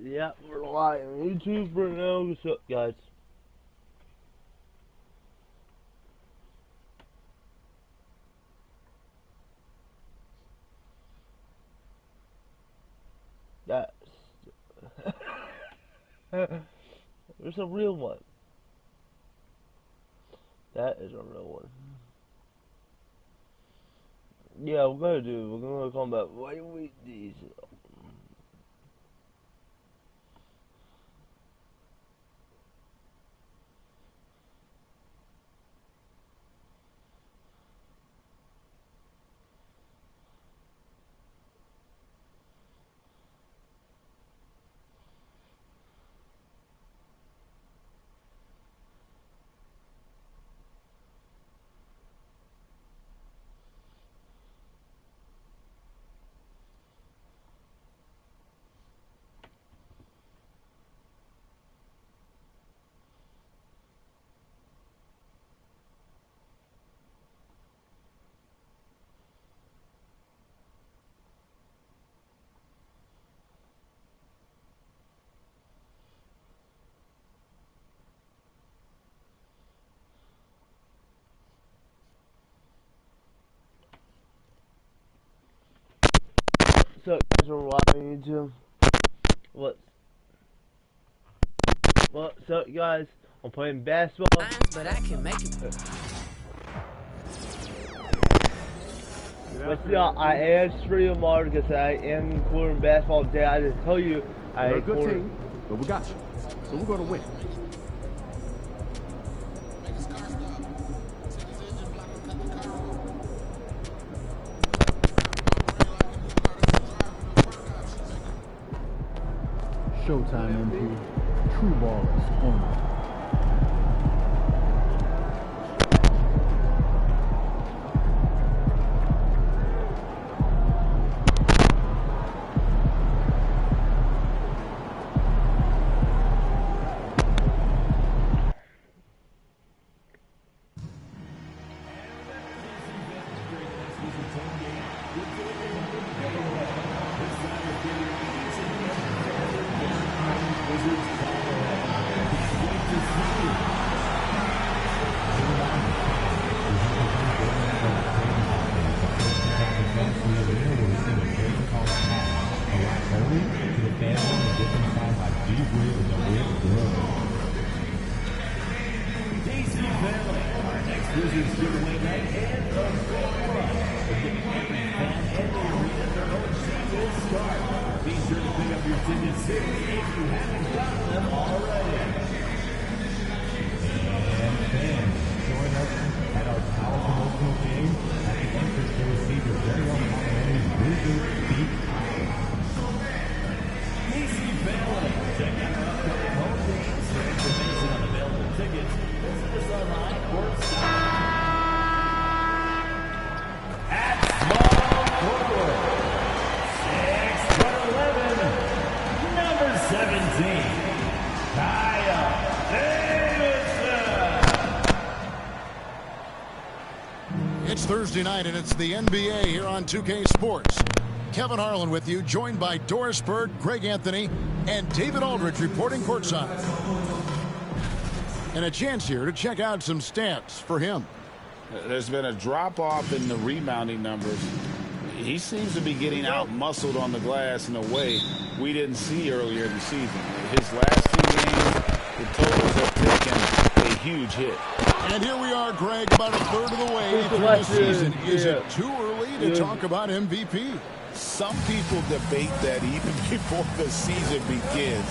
Yeah, we're live on YouTube for now. What's up, guys? That's there's a real one. That is a real one. Yeah, we're gonna combat lightweight diesel. What's up, guys? We're live on YouTube. What's up, guys? I'm playing basketball. But I can make it. But yeah, I am streaming more because I am including basketball today. I just tell you, We're a good team, but we got you. So we're going to win. Showtime, MP. True ballers only. Thursday night, and it's the NBA here on 2K Sports. Kevin Harlan with you, joined by Doris Bird, Greg Anthony, and David Aldridge reporting courtside. And a chance here to check out some stats for him. There's been a drop-off in the rebounding numbers. He seems to be getting out-muscled on the glass in a way we didn't see earlier in the season. His last 2 games, the totals have taken a huge hit. And here we are, Greg, about a third of the way through the season. Is it too early to talk about MVP? Some people debate that even before the season begins.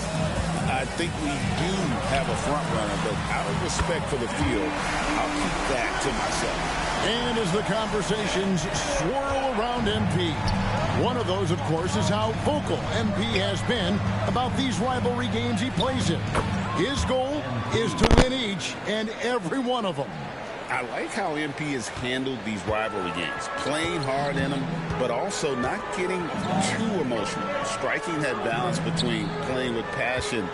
I think we do have a front runner, but out of respect for the field, I'll keep that to myself. And as the conversations swirl around MP, one of those, of course, is how vocal MP has been about these rivalry games he plays in. His goal is to win each and every one of them. I like how MP has handled these rivalry games, playing hard in them, but also not getting too emotional, striking that balance between playing with passion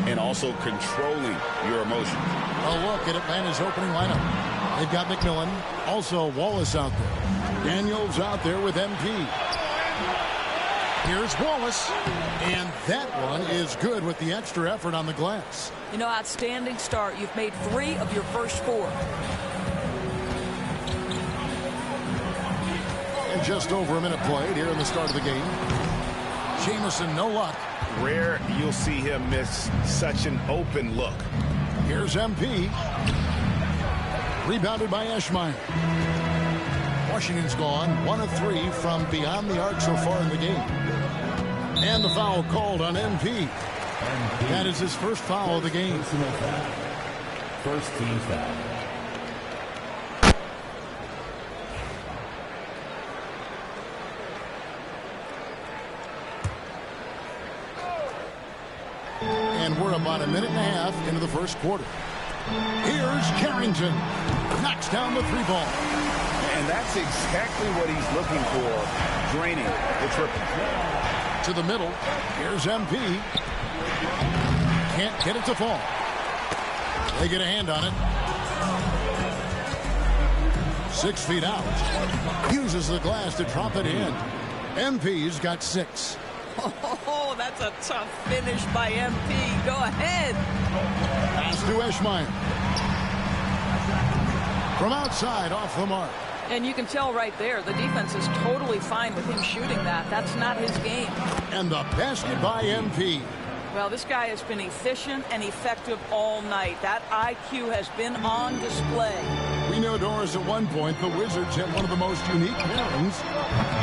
and also controlling your emotions. A look at Atlanta's opening lineup. They've got McMillan, also Wallace out there. Daniels out there with MP. Here's Wallace, and That one is good with the extra effort on the glass. You know, outstanding start. You've made 3 of your first 4. And just over a minute played here in the start of the game. Jamison, no luck. Rare you'll see him miss such an open look. Here's MP. Rebounded by Eschmeyer. Washington's gone 1 of 3 from beyond the arc so far in the game. And the foul called on MP. That is his first foul of the game. First team foul. And we're about a minute and a half into the first quarter. Here's Carrington. Knocks down the 3-ball. And that's exactly what he's looking for, draining the triple. To the middle. Here's MP. Can't get it to fall. They get a hand on it. 6 feet out. Uses the glass to drop it in. MP's got 6. Oh, that's a tough finish by MP. Go ahead. Pass to Eschmeyer. From outside, off the mark. And you can tell right there, the defense is totally fine with him shooting that. That's not his game. And the basket by MP. Well, this guy has been efficient and effective all night. That IQ has been on display. We know, Doris, at one point, the Wizards had one of the most unique pairings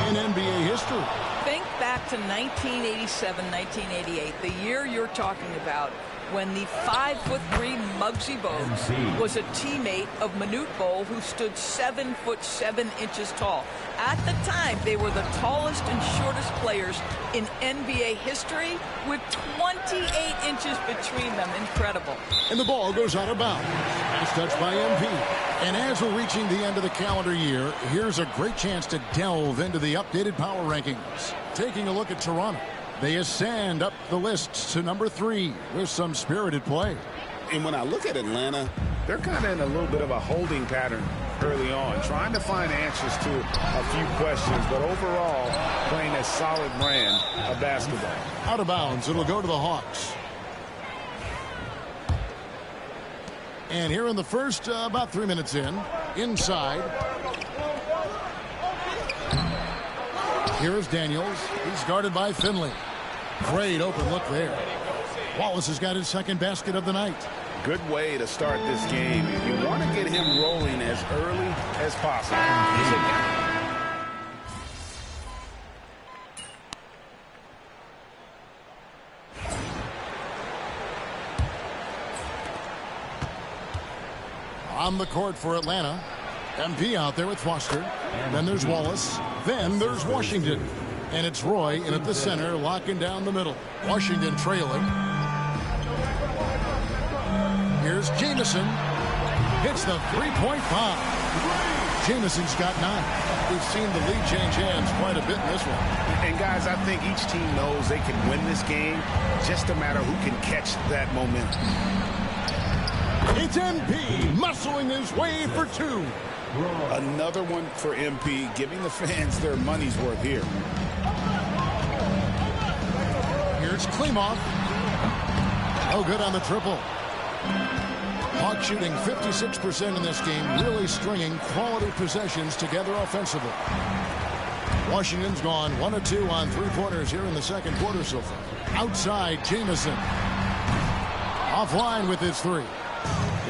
in NBA history. Think back to 1987, 1988, the year you're talking about, when the 5'3" Muggsy Bogues was a teammate of Manute Bol, who stood 7'7" tall. At the time, they were the tallest and shortest players in NBA history, with 28 inches between them. Incredible. And the ball goes out of bounds. Nice touch by MP. And as we're reaching the end of the calendar year, here's a great chance to delve into the updated power rankings. Taking a look at Toronto. They ascend up the lists to number 3 with some spirited play. And when I look at Atlanta, they're kind of in a little bit of a holding pattern early on, trying to find answers to a few questions, but overall playing a solid brand of basketball. Out of bounds, it'll go to the Hawks. And here in the first, about 3 minutes in, inside. Here's Daniels. He's guarded by Finley. Great open look there. Wallace has got his second basket of the night. Good way to start this game. You want to get him rolling as early as possible. On the court for Atlanta. MP out there with Foster. Then there's Wallace. Then there's Washington. And it's Roy in at the center, locking down the middle. Washington trailing. Here's Jamison. Hits the three-point bomb. Jamison's got 9. We've seen the lead change hands quite a bit in this one. And guys, I think each team knows they can win this game. Just a matter who can catch that momentum. It's MP muscling his way for 2. Another one for MP, giving the fans their money's worth here. Here's Klimov. No good on the triple. Hawks shooting 56% in this game, really stringing quality possessions together offensively. Washington's gone 1 of 2 on 3-pointers here in the second quarter so far. Outside, Jamison. Offline with his 3.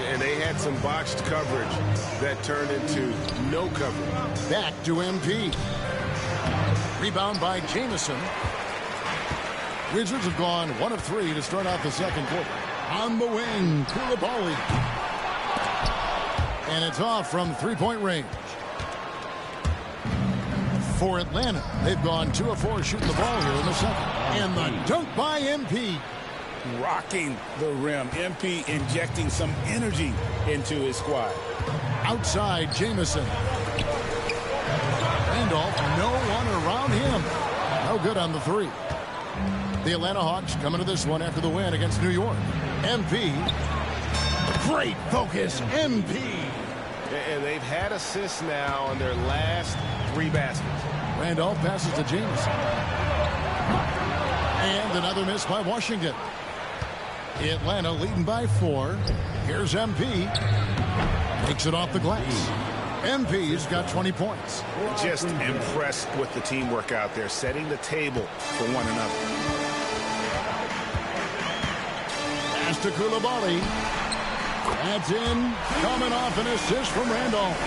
And they had some botched coverage that turned into no coverage. Back to MP. Rebound by Jamison. Wizards have gone 1 of 3 to start out the second quarter. On the wing, Koulibaly. And it's off from 3-point range. For Atlanta, they've gone 2 of 4 shooting the ball here in the second. And the dunk by MP. Rocking the rim. MP injecting some energy into his squad. Outside, Jamison. Randolph, no one around him. No good on the 3. The Atlanta Hawks coming to this one after the win against New York. MP. Great focus, MP. And they've had assists now on their last 3 baskets. Randolph passes to Jamison. And another miss by Washington. Atlanta leading by 4. Here's MP. Takes it off the glass. MP's got 20 points. Just impressed with the teamwork out there, setting the table for one another. Pass to Koulibaly. That's in. Coming off an assist from Randolph.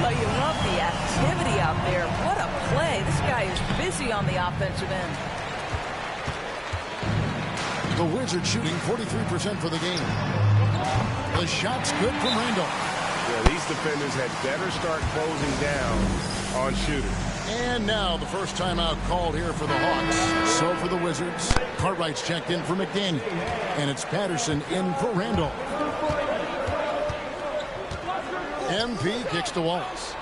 Well, you love the activity out there. What a play. This guy is busy on the offensive end. The Wizards shooting 43% for the game. The shot's good from Randolph. Yeah, these defenders had better start closing down on shooters. And now the first timeout called here for the Hawks. So for the Wizards, Cartwright's checked in for McDaniel. And it's Patterson in for Randolph. MP kicks to Wallace.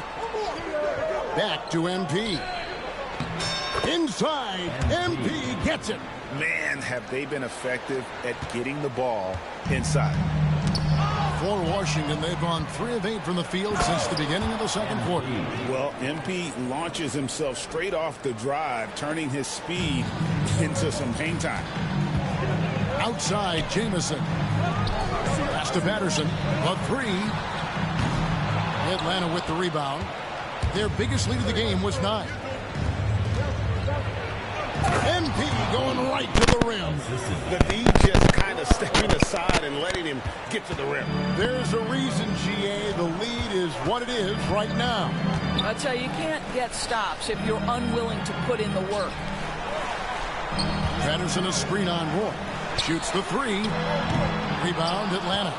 Back to MP. Inside, MP gets it. Man, have they been effective at getting the ball inside. For Washington, they've gone 3 of 8 from the field since the beginning of the second quarter. Well, MP launches himself straight off the drive, turning his speed into some hang time. Outside, Jamison. Pass to Patterson. A 3. Atlanta with the rebound. Their biggest lead of the game was 9. MP going right to the rim. The D just kind of stepping aside and letting him get to the rim. There's a reason, GA. The lead is what it is right now. I tell you, you can't get stops if you're unwilling to put in the work. Patterson a screen on Roy. Shoots the 3. Rebound, Atlanta.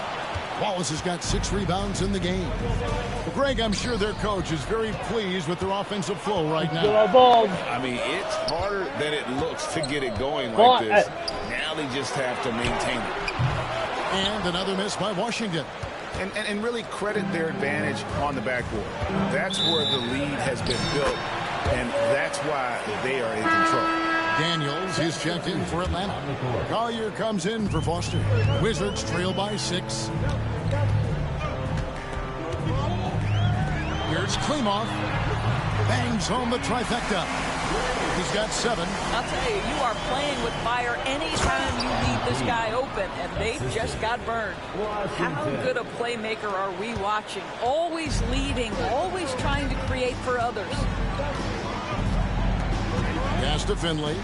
Wallace has got 6 rebounds in the game. Well, Greg, I'm sure their coach is very pleased with their offensive flow right now. I mean, it's harder than it looks to get it going like this. Now they just have to maintain it. And another miss by Washington. And really credit their advantage on the backboard. That's where the lead has been built, and that's why they are in control. Daniels is checked in for Atlanta. Collier comes in for Foster. Wizards trail by 6. Here's Klimov. Bangs home the trifecta. He's got 7. I'll tell you, you are playing with fire anytime you leave this guy open, and they just got burned. How good a playmaker are we watching? Always leading, always trying to create for others. Pass to Finley.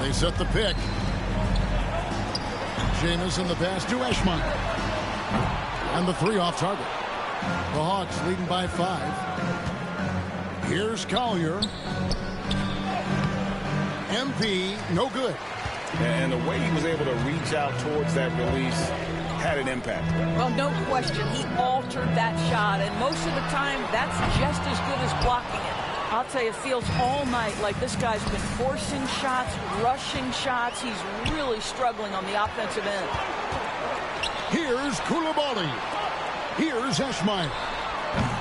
They set the pick. Jamison the pass to Eschmeyer. And the 3 off target. The Hawks leading by 5. Here's Collier. MP, no good. And the way he was able to reach out towards that release had an impact. Well, no question. He altered that shot, and most of the time, that's just as good as blocking it. I'll tell you, it feels all night like this guy's been forcing shots, rushing shots. He's really struggling on the offensive end. Here's Koulibaly. Here's Eschmeyer.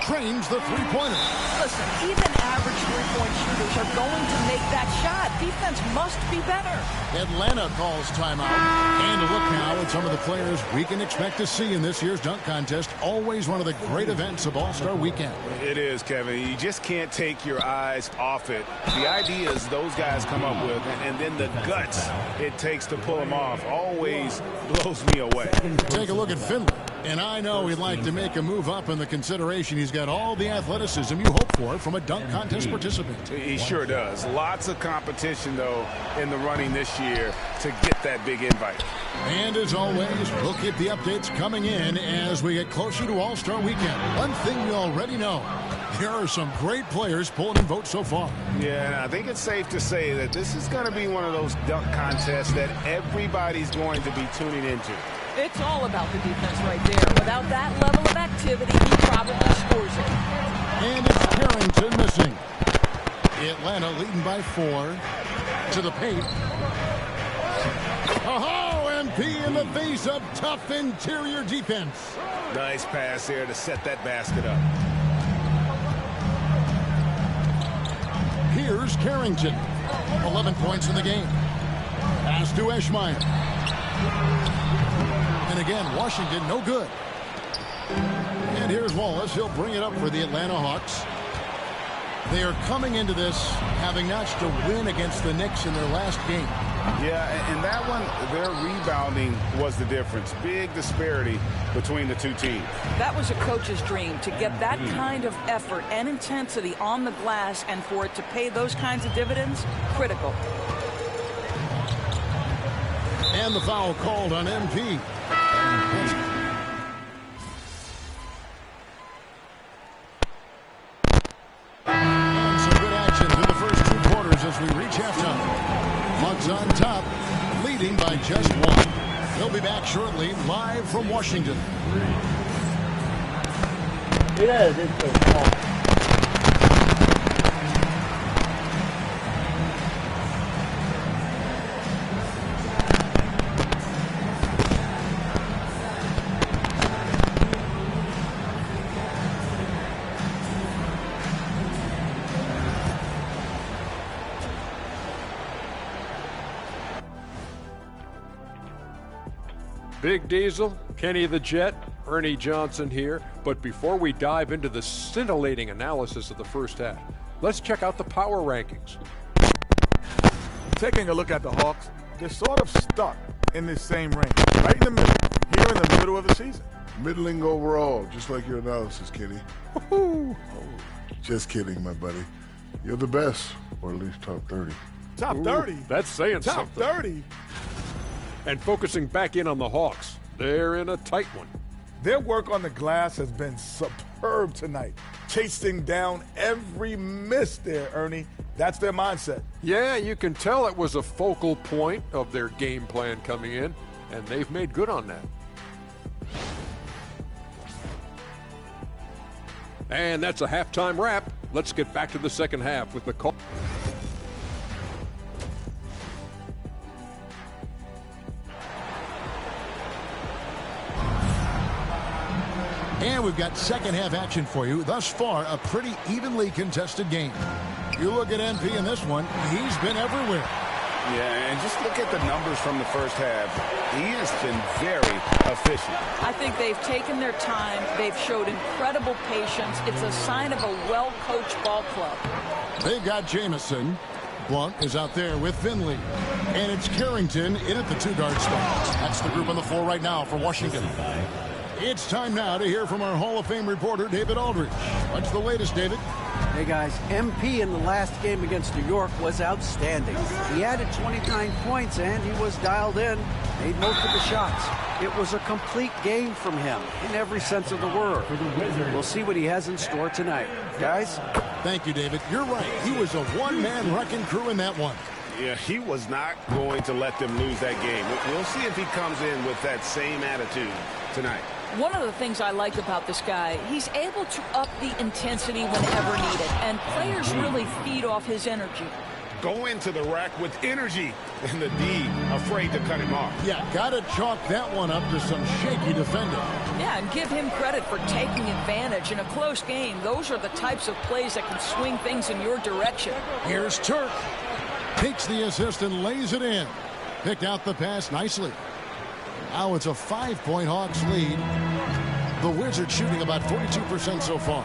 Trains the three-pointer. Listen, even average three-point shooters are going to make that shot. Defense must be better. Atlanta calls timeout. And a look now at some of the players we can expect to see in this year's dunk contest. Always one of the great events of All-Star Weekend. It is, Kevin. You just can't take your eyes off it. The ideas those guys come up with, and then the guts it takes to pull them off, always blows me away. Take a look at Finley. And I know he'd like to make a move up in the consideration. He's got all the athleticism you hope for from a dunk contest participant. He sure does. Lots of competition, though, in the running this year to get that big invite. And as always, we'll keep the updates coming in as we get closer to All-Star Weekend. One thing we already know, there are some great players pulling in votes so far. Yeah, I think it's safe to say that this is going to be one of those dunk contests that everybody's going to be tuning into. It's all about the defense right there. Without that level of activity, he probably scores it. And it's Carrington missing. Atlanta leading by 4 to the paint. Oh, MP in the face of tough interior defense. Nice pass there to set that basket up. Here's Carrington. 11 points in the game. Pass to Eschmeyer. And again, Washington, no good. And here's Wallace. He'll bring it up for the Atlanta Hawks. They are coming into this having notched a win against the Knicks in their last game. Yeah, and that one, their rebounding was the difference. Big disparity between the two teams. That was a coach's dream, to get that kind of effort and intensity on the glass, and for it to pay those kinds of dividends, critical. And the foul called on MP. And some good action through the first 2 quarters as we reach halftime. Bucks on top, leading by just 1. They'll be back shortly, live from Washington. Yeah, this is Big Diesel, Kenny the Jet, Ernie Johnson here. But before we dive into the scintillating analysis of the first half, let's check out the power rankings. Taking a look at the Hawks, they're sort of stuck in this same range, right in the middle, here in the middle of the season. Middling overall, just like your analysis, Kenny. Oh, just kidding, my buddy. You're the best, or at least top 30. Top 30? That's saying Top something. 30? And focusing back in on the Hawks, they're in a tight one. Their work on the glass has been superb tonight, chasing down every miss there, Ernie. That's their mindset. Yeah, you can tell it was a focal point of their game plan coming in, and they've made good on that. And that's a halftime wrap. Let's get back to the second half with the call. And we've got second half action for you. Thus far, a pretty evenly contested game. You look at MP in this one, he's been everywhere. Yeah, and just look at the numbers from the first half. He has been very efficient. I think they've taken their time. They've showed incredible patience. It's a sign of a well-coached ball club. They've got Jamison. Blunt is out there with Finley. And it's Carrington in at the 2-guard spot. That's the group on the floor right now for Washington. It's time now to hear from our Hall of Fame reporter, David Aldridge. What's the latest, David? Hey, guys. MP in the last game against New York was outstanding. He added 29 points, and he was dialed in, made most of the shots. It was a complete game from him in every sense of the word. We'll see what he has in store tonight. Guys? Thank you, David. You're right. He was a one-man wrecking crew in that one. Yeah, he was not going to let them lose that game. We'll see if he comes in with that same attitude tonight. One of the things I like about this guy, he's able to up the intensity whenever needed, and players really feed off his energy. Go into the rack with energy, and the D afraid to cut him off. Yeah, gotta chalk that one up to some shaky defending. Yeah, and give him credit for taking advantage in a close game. Those are the types of plays that can swing things in your direction. Here's Turk. Takes the assist and lays it in. Picked out the pass nicely. Now it's a 5-point Hawks lead. The Wizards shooting about 42% so far.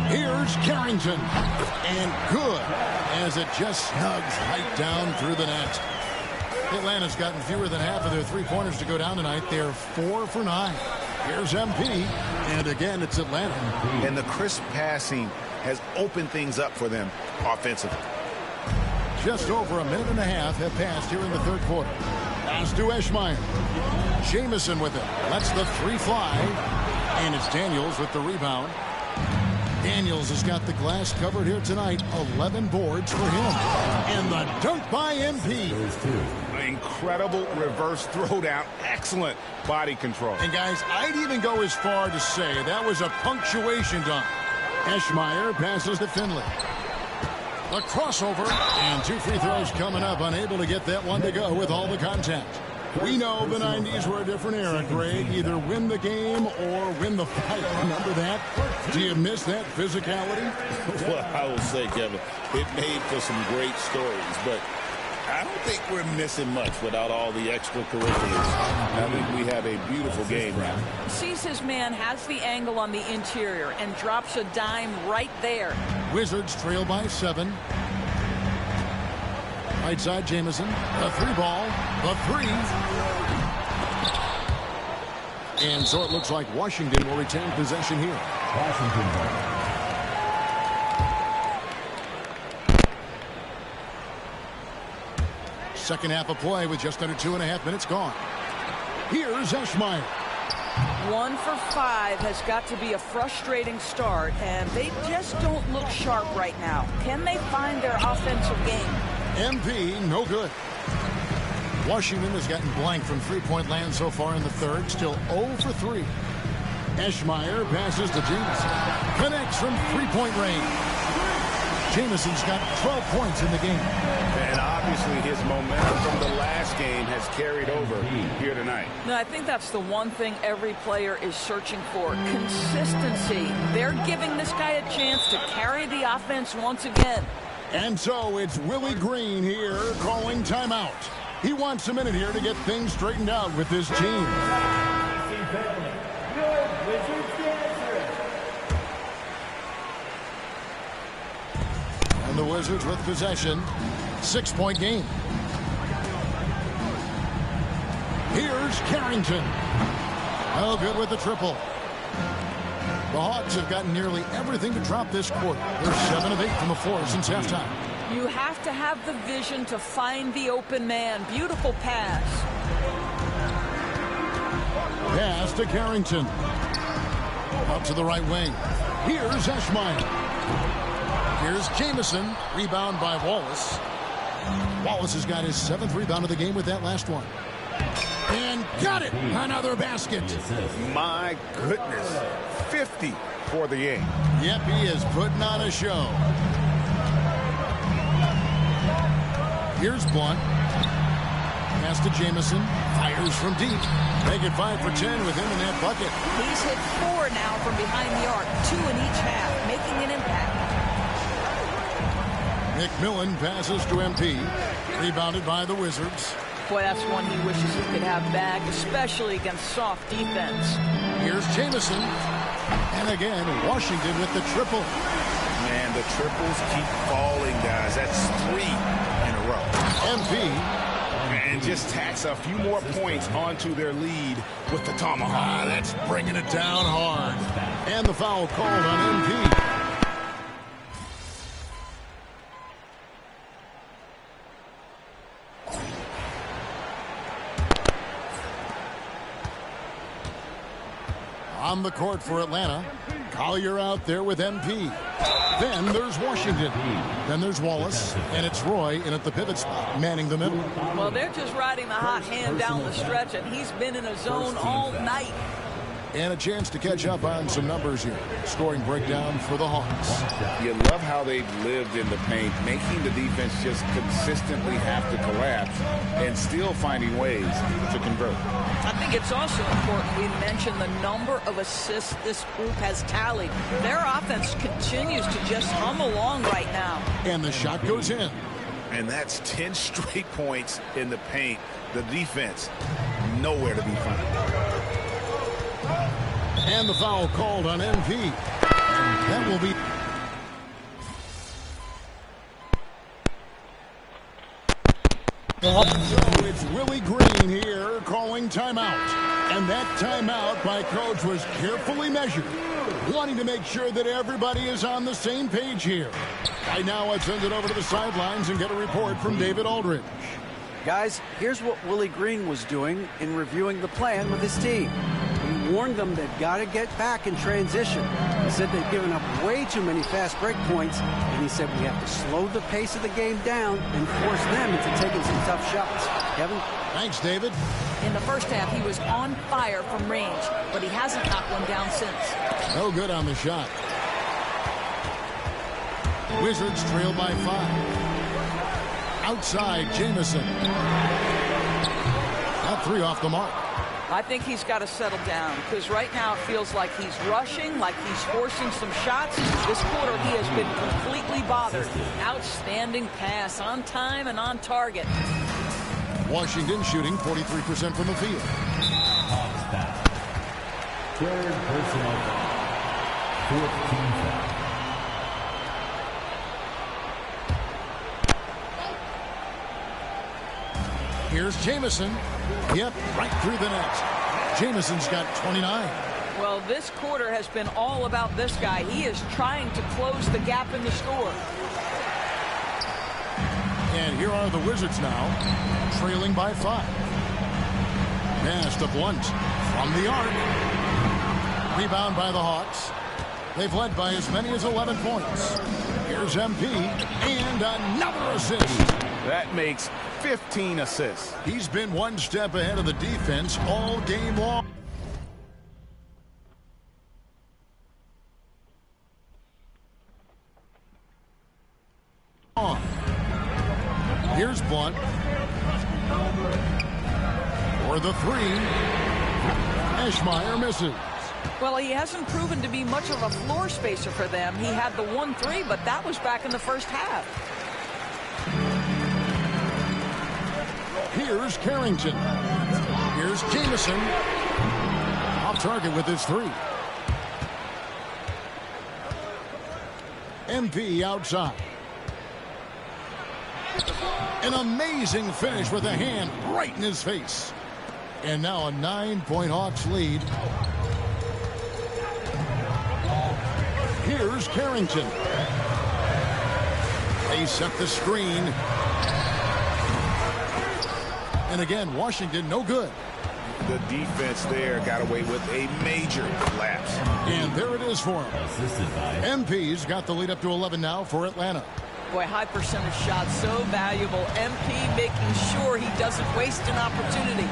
Here's Carrington. And good, as it just snugs right down through the net. Atlanta's gotten fewer than half of their three-pointers to go down tonight. They're 4 for 9. Here's MP. And again, it's Atlanta. And the crisp passing has opened things up for them offensively. Just over a minute and a half have passed here in the third quarter. Pass to Eschmeyer. Jamison with it. Lets the 3 fly. And it's Daniels with the rebound. Daniels has got the glass covered here tonight. 11 boards for him. And the dunk by MP. Incredible reverse throwdown. Excellent body control. And guys, I'd even go as far to say that was a punctuation dunk. Eschmeyer passes to Finley. A crossover, and 2 free throws coming up. Unable to get that one to go with all the contact. We know the 90s were a different era, Greg. Either win the game or win the fight. Remember that? Do you miss that physicality? Well, I will say, Kevin, it made for some great stories, but I don't think we're missing much without all the extracurriculars. I think we have a beautiful game now. Sees his man, has the angle on the interior, and drops a dime right there. Wizards trail by 7. Right side, Jamison. The 3 ball. The 3. And so it looks like Washington will retain possession here. Washington ball. Second half of play with just under 2.5 minutes gone. Here's Eschmeyer. 1 for 5 has got to be a frustrating start, and they just don't look sharp right now. Can they find their offensive game? MP, no good. Washington has gotten blank from three-point land so far in the third. Still 0 for 3. Eschmeyer passes to Jamison. Connects from three-point range. Jamison's got 12 points in the game. And obviously his momentum from the last game has carried over here tonight. No, I think that's the one thing every player is searching for. Consistency. They're giving this guy a chance to carry the offense once again. And so it's Willie Green here calling timeout. He wants a minute here to get things straightened out with this team. And the Wizards with possession. 6-point game. Here's Carrington. Oh, good with the triple. The Hawks have gotten nearly everything to drop this quarter. They're 7 of 8 from the floor since halftime. You have to have the vision to find the open man. Beautiful pass. Pass to Carrington. Out to the right wing. Here's Eschmeyer. Here's Jamison. Rebound by Wallace. Wallace has got his 7th rebound of the game with that last one. And got it. Another basket. My goodness. 50 for the game. Yep, he is putting on a show. Here's Blunt. Pass to Jamison. Fires from deep. Make it 5 for 10 with him in that bucket. He's hit 4 now from behind the arc. 2 in each half, making an impact. McMillan passes to MP. Rebounded by the Wizards. Boy, that's one he wishes he could have back, especially against soft defense. Here's Jamison. And again, Washington with the triple. Man, the triples keep falling, guys. That's 3 in a row. MP. And just tacks a few more points onto their lead with the tomahawk. That's bringing it down hard. And the foul called on MP. On the court for Atlanta. Collier out there with MP. Then there's Washington. Then there's Wallace. And it's Roy in at the pivot spot, manning the middle. Well, they're just riding the hot hand down the stretch, and he's been in a zone all night. And a chance to catch up on some numbers here. Scoring breakdown for the Hawks. You love how they've lived in the paint, making the defense just consistently have to collapse and still finding ways to convert. I think it's also important we mention the number of assists this group has tallied. Their offense continues to just hum along right now. And the shot goes in. And that's 10 straight points in the paint. The defense, nowhere to be found. And the foul called on MP. And that will be... So it's Willie Green here calling timeout. And that timeout by Coach was carefully measured, wanting to make sure that everybody is on the same page here. Right now, let's send it over to the sidelines and get a report from David Aldridge. Guys, here's what Willie Green was doing in reviewing the plan with his team. He warned them they've got to get back in transition. He said they've given up way too many fast break points, and he said we have to slow the pace of the game down and force them into taking some tough shots. Kevin? Thanks, David. In the first half, he was on fire from range, but he hasn't knocked one down since. No good on the shot. Wizards trail by 5. Outside, Jamison. That 3 off the mark. I think he's got to settle down, because right now it feels like he's rushing, like he's forcing some shots. This quarter he has been completely bothered. Outstanding pass, on time and on target. Washington shooting 43% from the field. Third personal foul. Fourth team foul. Here's Jamison. Yep, right through the net. Jamison's got 29. Well, this quarter has been all about this guy. He is trying to close the gap in the score. And here are the Wizards now, trailing by 5. Pass to Blunt from the arc. Rebound by the Hawks. They've led by as many as 11 points. Here's MP, and another assist. That makes 15 assists. He's been one step ahead of the defense all game long. Here's Blunt. For the 3. Eschmeyer misses. Well, he hasn't proven to be much of a floor spacer for them. He had the 1-3, but that was back in the first half. Here's Carrington. Here's Jamison. Off target with his 3. MP outside. An amazing finish with a hand right in his face. And now a 9-point Hawks lead. Here's Carrington. They set the screen. And again, Washington no good. The defense there got away with a major lapse. And there it is for him. MP's got the lead up to 11 now for Atlanta. Boy, high percentage shots, so valuable. MP making sure he doesn't waste an opportunity.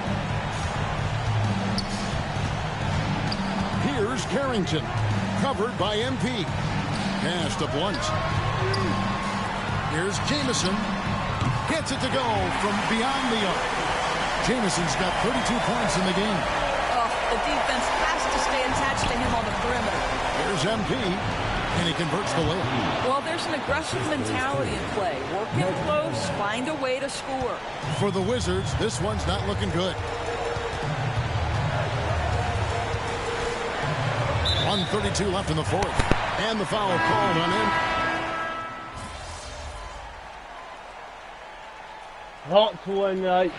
Here's Carrington, covered by MP. Pass to Blunt. Here's Jamison. Gets it to go from beyond the arc. Jamison's got 32 points in the game. Oh, the defense has to stay attached to him on the perimeter. Here's MP, and he converts the layup. Well, there's an aggressive mentality in play. Work in close, find a way to score. For the Wizards, this one's not looking good. 1:32 left in the fourth. And the foul called on him. Hawks win night.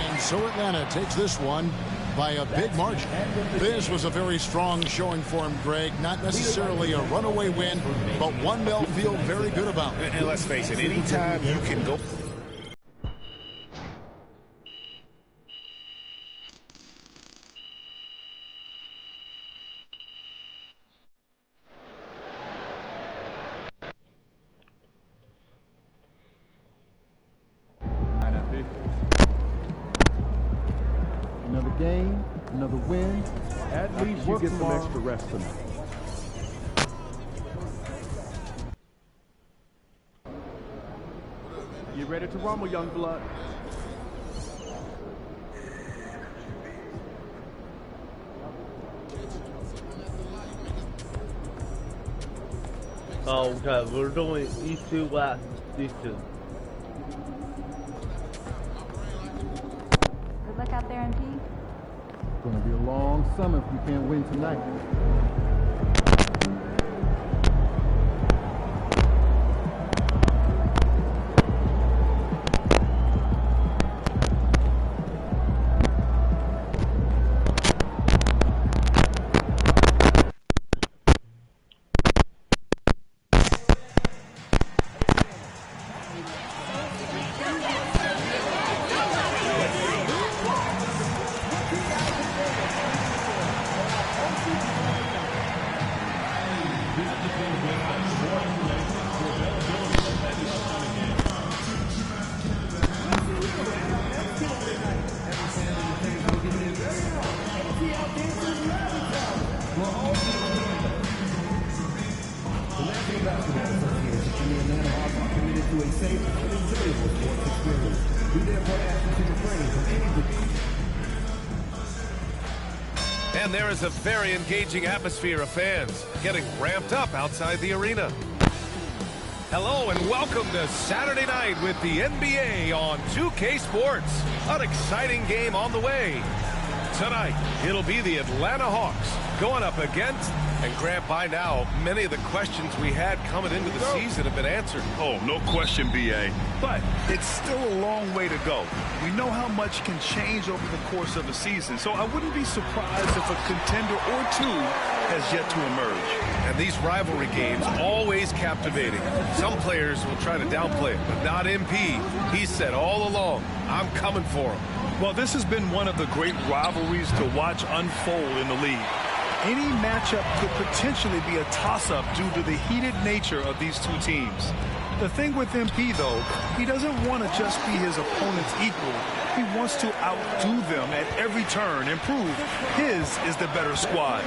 And so Atlanta takes this one by a big margin. This was a very strong showing for him, Greg. Not necessarily a runaway win, but one they'll feel very good about. And let's face it, anytime you can go. Another game, another win. At least you get some extra rest tonight. You ready to rumble, young blood? Oh, okay, we're doing these 2 last, these 2. Good luck out there, MP. It's going to be a long summer if you can't win tonight. And there is a very engaging atmosphere of fans getting ramped up outside the arena. Hello and welcome to Saturday night with the NBA on 2K Sports. An exciting game on the way. Tonight, it'll be the Atlanta Hawks going up against, and Grant, by now, many of the questions we had coming into the season have been answered. Oh, no question, B.A. But it's still a long way to go. We know how much can change over the course of a season, so I wouldn't be surprised if a contender or two has yet to emerge. And these rivalry games always captivating. Some players will try to downplay it, but not MP. He said all along, I'm coming for him. Well, this has been one of the great rivalries to watch unfold in the league. Any matchup could potentially be a toss-up due to the heated nature of these two teams. The thing with MP, though, he doesn't want to just be his opponent's equal. He wants to outdo them at every turn and prove his is the better squad.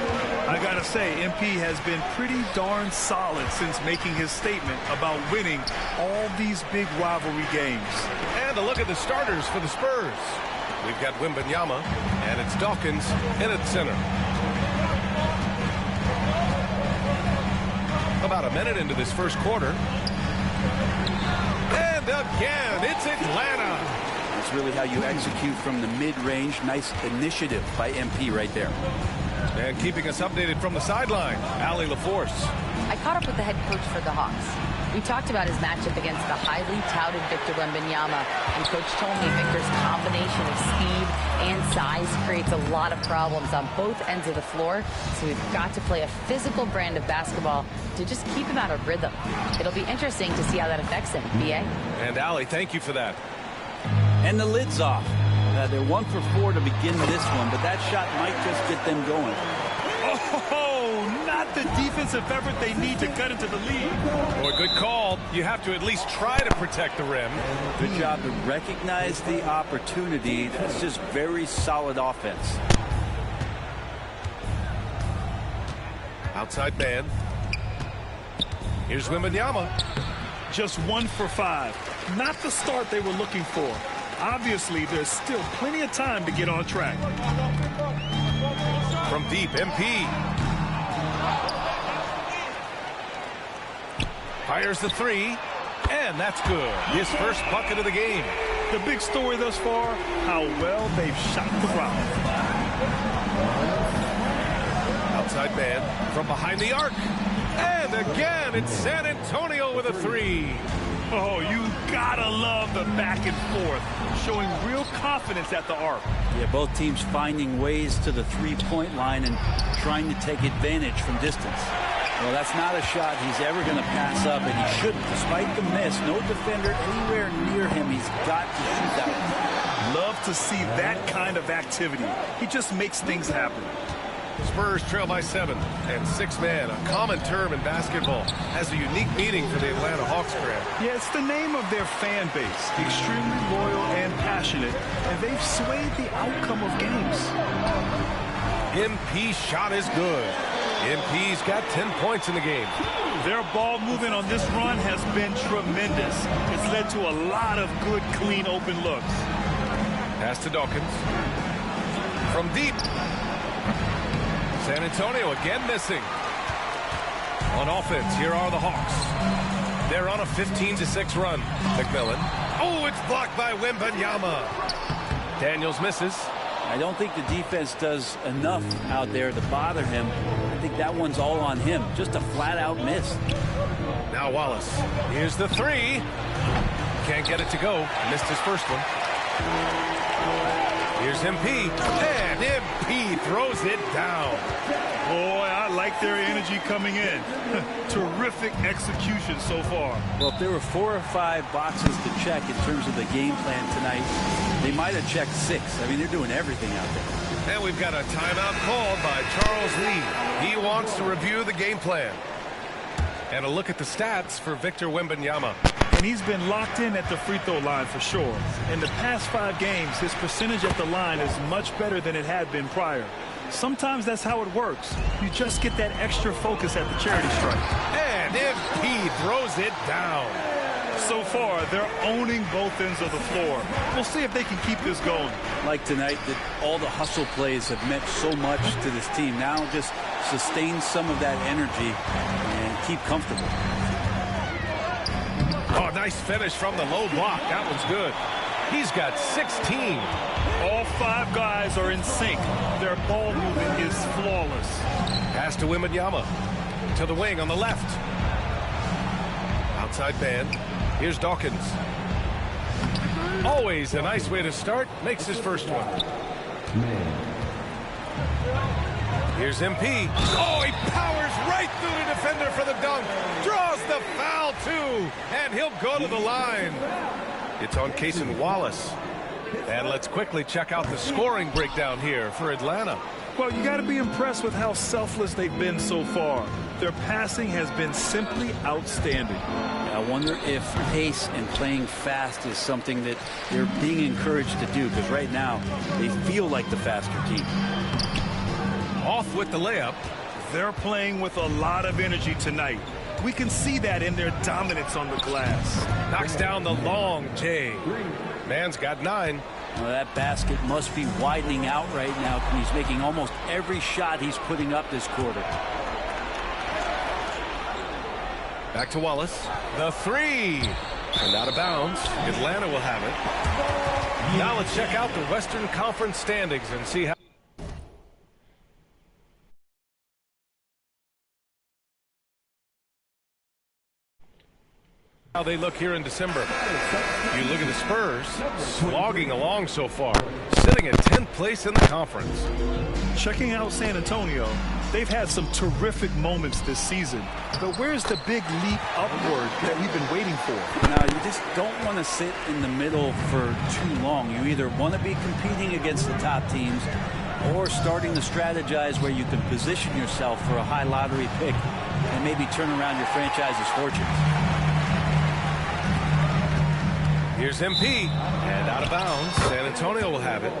I gotta say, MP has been pretty darn solid since making his statement about winning all these big rivalry games. And a look at the starters for the Spurs. We've got Wembanyama, and it's Dawkins in at center. About a minute into this first quarter. And again, it's Atlanta. That's really how you execute from the mid-range. Nice initiative by MP right there. And keeping us updated from the sideline, Allie LaForce. I caught up with the head coach for the Hawks. We talked about his matchup against the highly touted Victor Wembanyama, and Coach told me Victor's combination of speed and size creates a lot of problems on both ends of the floor, so we've got to play a physical brand of basketball to just keep him out of rhythm. It'll be interesting to see how that affects him, B.A. And Allie, thank you for that. And the lid's off. They're 1 for 4 to begin this one, but that shot might just get them going. Oh, not the defensive effort they need to cut into the lead. Boy, good call. You have to at least try to protect the rim. Good job to recognize the opportunity. That's just very solid offense. Outside man. Here's Wembanyama. Just 1 for 5. Not the start they were looking for. Obviously, there's still plenty of time to get on track. From deep, MP. Fires the three, and that's good. His first bucket of the game. The big story thus far, how well they've shot the rock. Outside man from behind the arc. And again, it's San Antonio with a three. Oh, you gotta love the back and forth, showing real confidence at the arc. Yeah, both teams finding ways to the three-point line and trying to take advantage from distance. Well, that's not a shot he's ever going to pass up, and he shouldn't. Despite the miss, no defender anywhere near him. He's got to shoot that one. Love to see that kind of activity. He just makes things happen. Spurs trail by 7, and 6 man, a common term in basketball, has a unique meaning for the Atlanta Hawks, Grant. Yeah, it's the name of their fan base. Extremely loyal and passionate, and they've swayed the outcome of games. MP's shot is good. MP's got 10 points in the game. Their ball movement on this run has been tremendous. It's led to a lot of good, clean, open looks. Pass to Dawkins. From deep. San Antonio again missing. On offense, here are the Hawks. They're on a 15-6 run. McMillan. Oh, it's blocked by Wembanyama. Daniels misses. I don't think the defense does enough out there to bother him. I think that one's all on him. Just a flat-out miss. Now Wallace. Here's the three. Can't get it to go. Missed his first one. Here's MP. And MP throws it down. Boy, I like their energy coming in. Terrific execution so far. Well, if there were 4 or 5 boxes to check in terms of the game plan tonight, they might have checked 6. I mean, they're doing everything out there. And we've got a timeout called by Charles Lee. He wants to review the game plan. And a look at the stats for Victor Wembanyama. And he's been locked in at the free throw line for sure. In the past 5 games, his percentage at the line is much better than it had been prior. Sometimes that's how it works. You just get that extra focus at the charity stripe. And MP throws it down. So far, they're owning both ends of the floor. We'll see if they can keep this going. Like tonight, that all the hustle plays have meant so much to this team. Now just sustain some of that energy and keep comfortable. Oh, nice finish from the low block. That one's good. He's got 16. All 5 guys are in sync. Their ball movement is flawless. Pass to Wembanyama. To the wing on the left. Outside band. Here's Dawkins. Always a nice way to start. Makes his first one. Here's MP. Oh, he powers right through the defender for the dunk. Draws the foul, too. And he'll go to the line. It's on Cason Wallace. And let's quickly check out the scoring breakdown here for Atlanta. Well, you got to be impressed with how selfless they've been so far. Their passing has been simply outstanding. I wonder if pace and playing fast is something that they're being encouraged to do, because right now they feel like the faster team. Off with the layup. They're playing with a lot of energy tonight. We can see that in their dominance on the glass. Knocks down the long J. Man's got 9. Well, that basket must be widening out right now. He's making almost every shot he's putting up this quarter. Back to Wallace. The 3. And out of bounds. Atlanta will have it. Now let's check out the Western Conference standings and see how they look here in December. You look at the Spurs, slogging along so far, sitting at 10th place in the conference. Checking out San Antonio, they've had some terrific moments this season. But where's the big leap upward that we've been waiting for? Now, you just don't want to sit in the middle for too long. You either want to be competing against the top teams or starting to strategize where you can position yourself for a high lottery pick and maybe turn around your franchise's fortunes. Here's MP, and out of bounds. San Antonio will have it.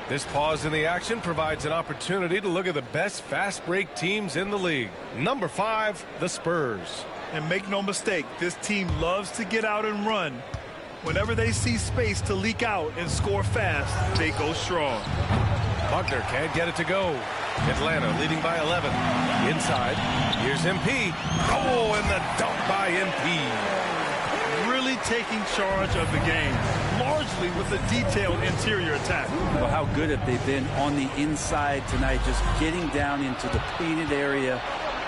This pause in the action provides an opportunity to look at the best fast break teams in the league. Number 5, the Spurs. And make no mistake, this team loves to get out and run. Whenever they see space to leak out and score fast, they go strong. Buckner can't get it to go. Atlanta leading by 11. Inside, here's MP. Oh, and the dunk by MP. Really taking charge of the game, largely with a detailed interior attack. Well, how good have they been on the inside tonight, just getting down into the painted area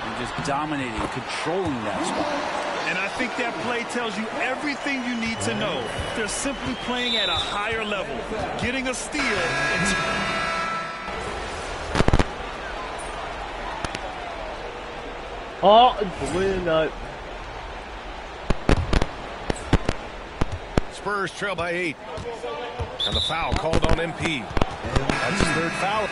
and just dominating, controlling that spot. And I think that play tells you everything you need to know. They're simply playing at a higher level, getting a steal. No. Spurs trail by 8. And the foul called on MP. That's his 3rd foul.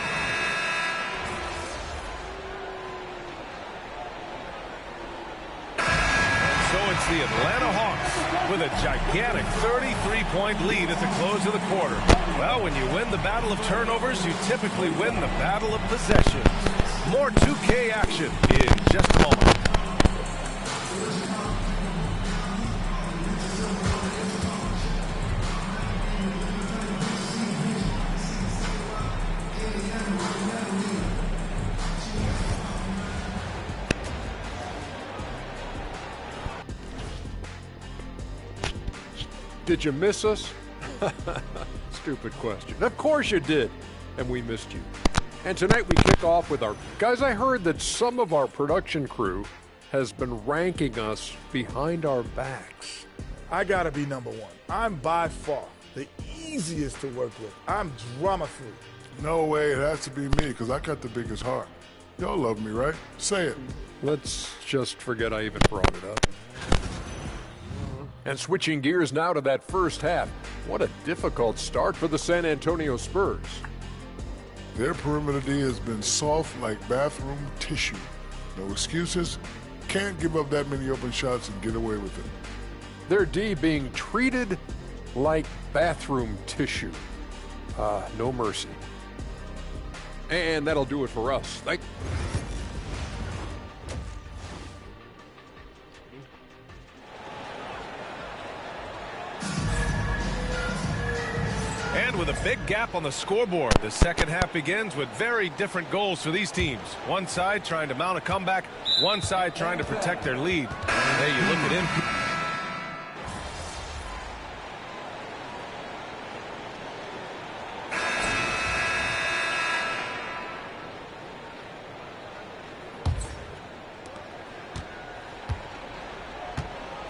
So it's the Atlanta Hawks with a gigantic 33-point lead at the close of the quarter. Well, when you win the battle of turnovers, you typically win the battle of possessions. More 2K action in just a moment. Did you miss us? Stupid question. Of course you did. And we missed you. And tonight we kick off with our... Guys, I heard that some of our production crew has been ranking us behind our backs. I gotta be number 1. I'm by far the easiest to work with. I'm drama-free. No way, it has to be me, because I got the biggest heart. Y'all love me, right? Say it. Let's just forget I even brought it up. And switching gears now to that first half. What a difficult start for the San Antonio Spurs. Their perimeter D has been soft like bathroom tissue. No excuses. Can't give up that many open shots and get away with it. Their D being treated like bathroom tissue. No mercy. And that'll do it for us. end with a big gap on the scoreboard. The second half begins with very different goals for these teams. One side trying to mount a comeback, one side trying to protect their lead. There you look at MP.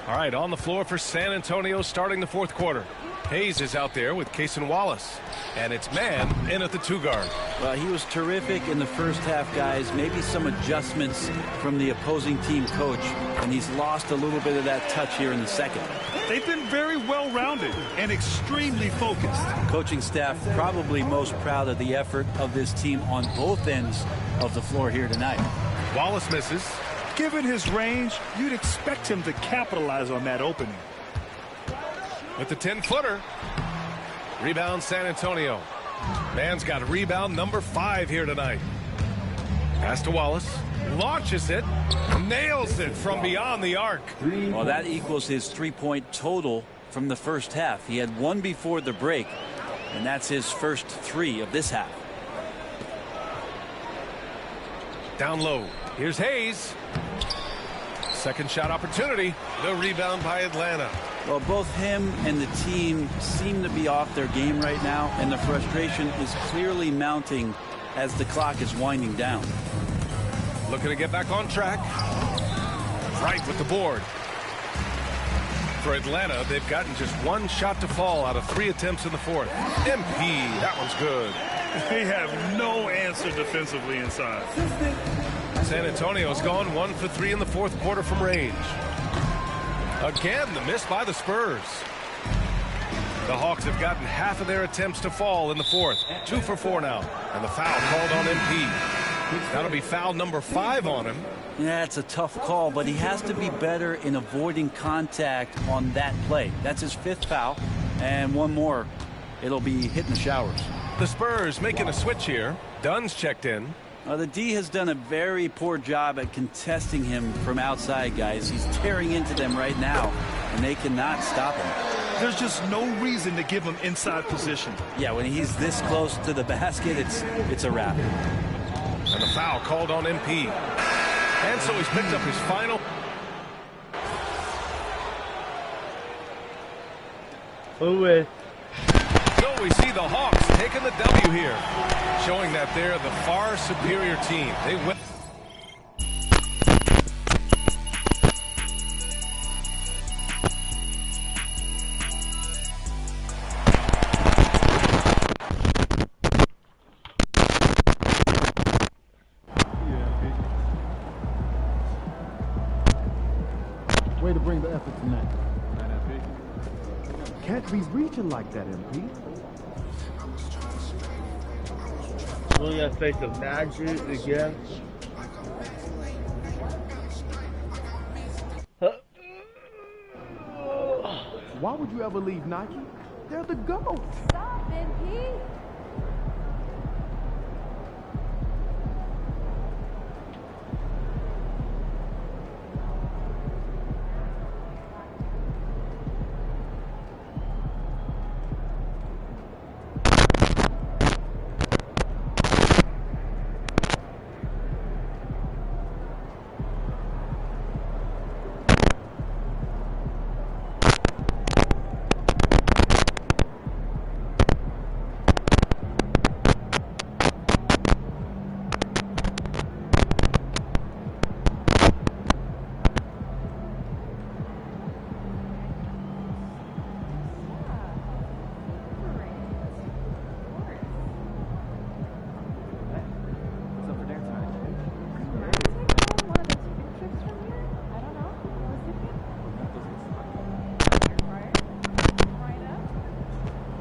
All right, on the floor for San Antonio starting the fourth quarter. Hayes is out there with Cason Wallace. And it's man in at the 2 guard. Well, he was terrific in the first half, guys. Maybe some adjustments from the opposing team coach. And he's lost a little bit of that touch here in the second. They've been very well-rounded and extremely focused. Coaching staff probably most proud of the effort of this team on both ends of the floor here tonight. Wallace misses. Given his range, you'd expect him to capitalize on that opening. With the 10-footer. Rebound San Antonio. Man's got rebound number 5 here tonight. Pass to Wallace. Launches it. Nails it from beyond the arc. Well, that equals his 3-point total from the first half. He had 1 before the break. And that's his first 3 of this half. Down low. Here's Hayes. Second shot opportunity. The rebound by Atlanta. Well, both him and the team seem to be off their game right now, and the frustration is clearly mounting as the clock is winding down. Looking to get back on track. Right with the board. For Atlanta, they've gotten just 1 shot to fall out of 3 attempts in the fourth. MP, that one's good. They have no answer defensively inside. San Antonio's gone 1 for 3 in the fourth quarter from range. Again, the miss by the Spurs. The Hawks have gotten half of their attempts to fall in the fourth. 2 for 4 now. And the foul called on MP. That'll be foul number 5 on him. Yeah, it's a tough call, but he has to be better in avoiding contact on that play. That's his 5th foul, and 1 more. It'll be hitting the showers. The Spurs making a switch here. Dunn's checked in. The D has done a very poor job at contesting him from outside, guys. He's tearing into them right now, and they cannot stop him. There's just no reason to give him inside position. Yeah, when he's this close to the basket, it's a wrap. And the foul called on MP. And so he's picked up his final. So we see the Hawks taking the W here, showing that they're the far superior team. They win. Way to bring the effort tonight. Can't be reaching like that, MP. We're gonna face the Magic again. Why would you ever leave Nike? They're the GOAT. Stop, MP.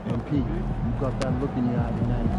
MP, you got that look in your eye tonight.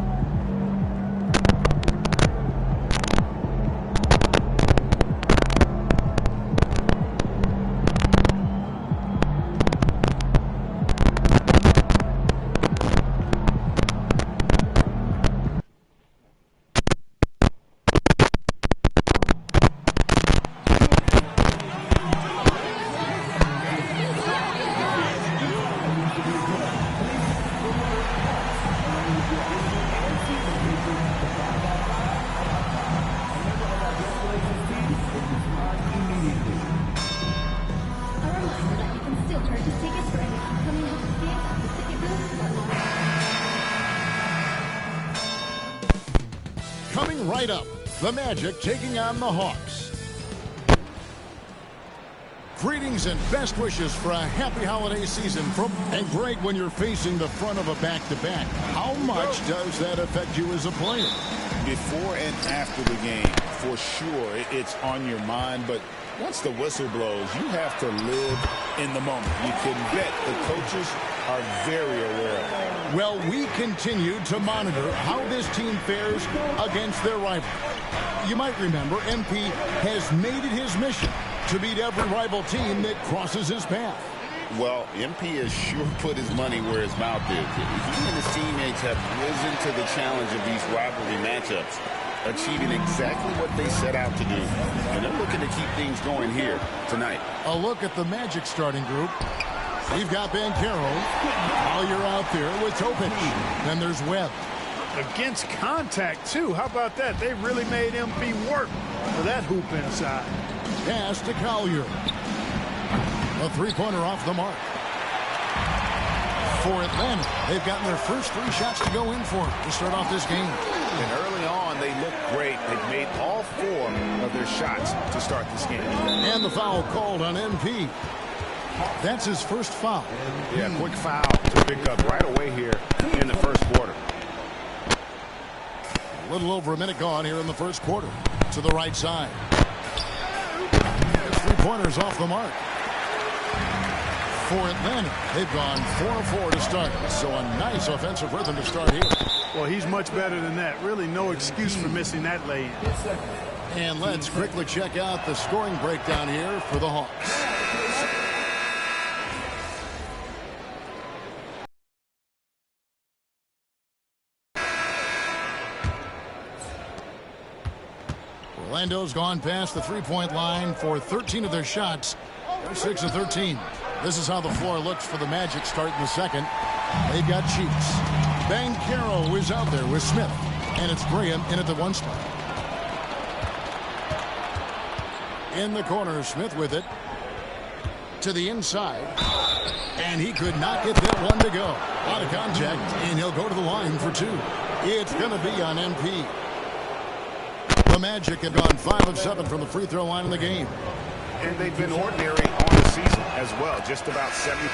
Coming right up, the Magic taking on the Hawks. Greetings and best wishes for a happy holiday season from... And Greg, when you're facing the front of a back-to-back, how much does that affect you as a player? Before and after the game, for sure, it's on your mind, but once the whistle blows, you have to live in the moment. You can bet the coaches are very aware of it. Well, we continue to monitor how this team fares against their rival. You might remember MP has made it his mission to beat every rival team that crosses his path. Well, MP has sure put his money where his mouth is. He and his teammates have risen to the challenge of these rivalry matchups, achieving exactly what they set out to do. And they're looking to keep things going here tonight. A look at the Magic starting group. We've got Bankero. While you're out there with Topic. Then there's Webb. Against contact, too. How about that? They really made MP work for that hoop inside. Pass to Collier. A three-pointer off the mark. For Atlanta, they've gotten their first 3 shots to go in for to start off this game. And early on, they look great. They've made all 4 of their shots to start this game. And the foul called on MP. That's his first foul. Yeah, quick foul to pick up right away here in the first quarter. A little over a minute gone here in the first quarter. To the right side. 3-pointers off the mark. For Atlanta, they've gone 4-4 to start. So a nice offensive rhythm to start here. Well, he's much better than that. Really no excuse for missing that lay. And let's quickly check out the scoring breakdown here for the Hawks. Orlando's gone past the 3-point line for 13 of their shots. They're 6 of 13. This is how the floor looks for the Magic starting the second. They've got Cheeks. Bankero is out there with Smith. And it's Graham in at the 1 spot. In the corner, Smith with it. To the inside. And he could not get that one to go. Out of contact, and he'll go to the line for 2. It's going to be on MP. The Magic have gone 5 of 7 from the free throw line in the game. And they've been ordinary on the season as well. Just about 70.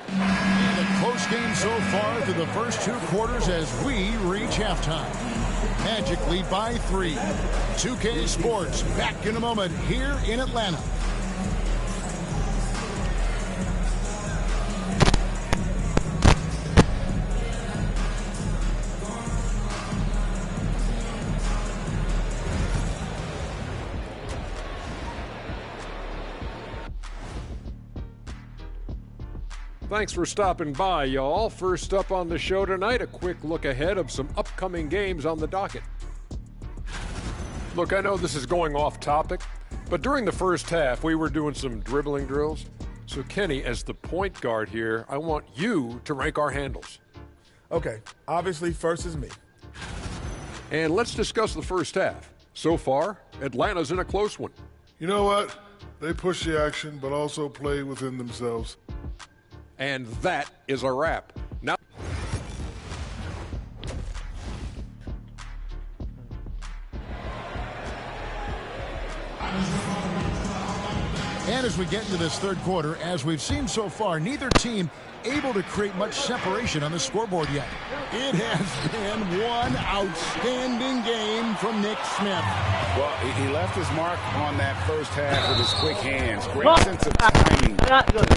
And a close game so far through the first 2 quarters as we reach halftime. Magic lead by 3. 2K Sports back in a moment here in Atlanta. Thanks for stopping by, y'all. First up on the show tonight, a quick look ahead of some upcoming games on the docket. Look, I know this is going off topic, but during the first half, we were doing some dribbling drills. So, Kenny, as the point guard here, I want you to rank our handles. Okay, obviously first is me. And let's discuss the first half. So far, Atlanta's in a close one. You know what? They push the action, but also play within themselves. And that is a wrap. Now, and as we get into this third quarter, as we've seen so far, neither team able to create much separation on the scoreboard yet. It has been one outstanding game from Nick Smith. Well, he left his mark on that first half with his quick hands. Great sense of timing to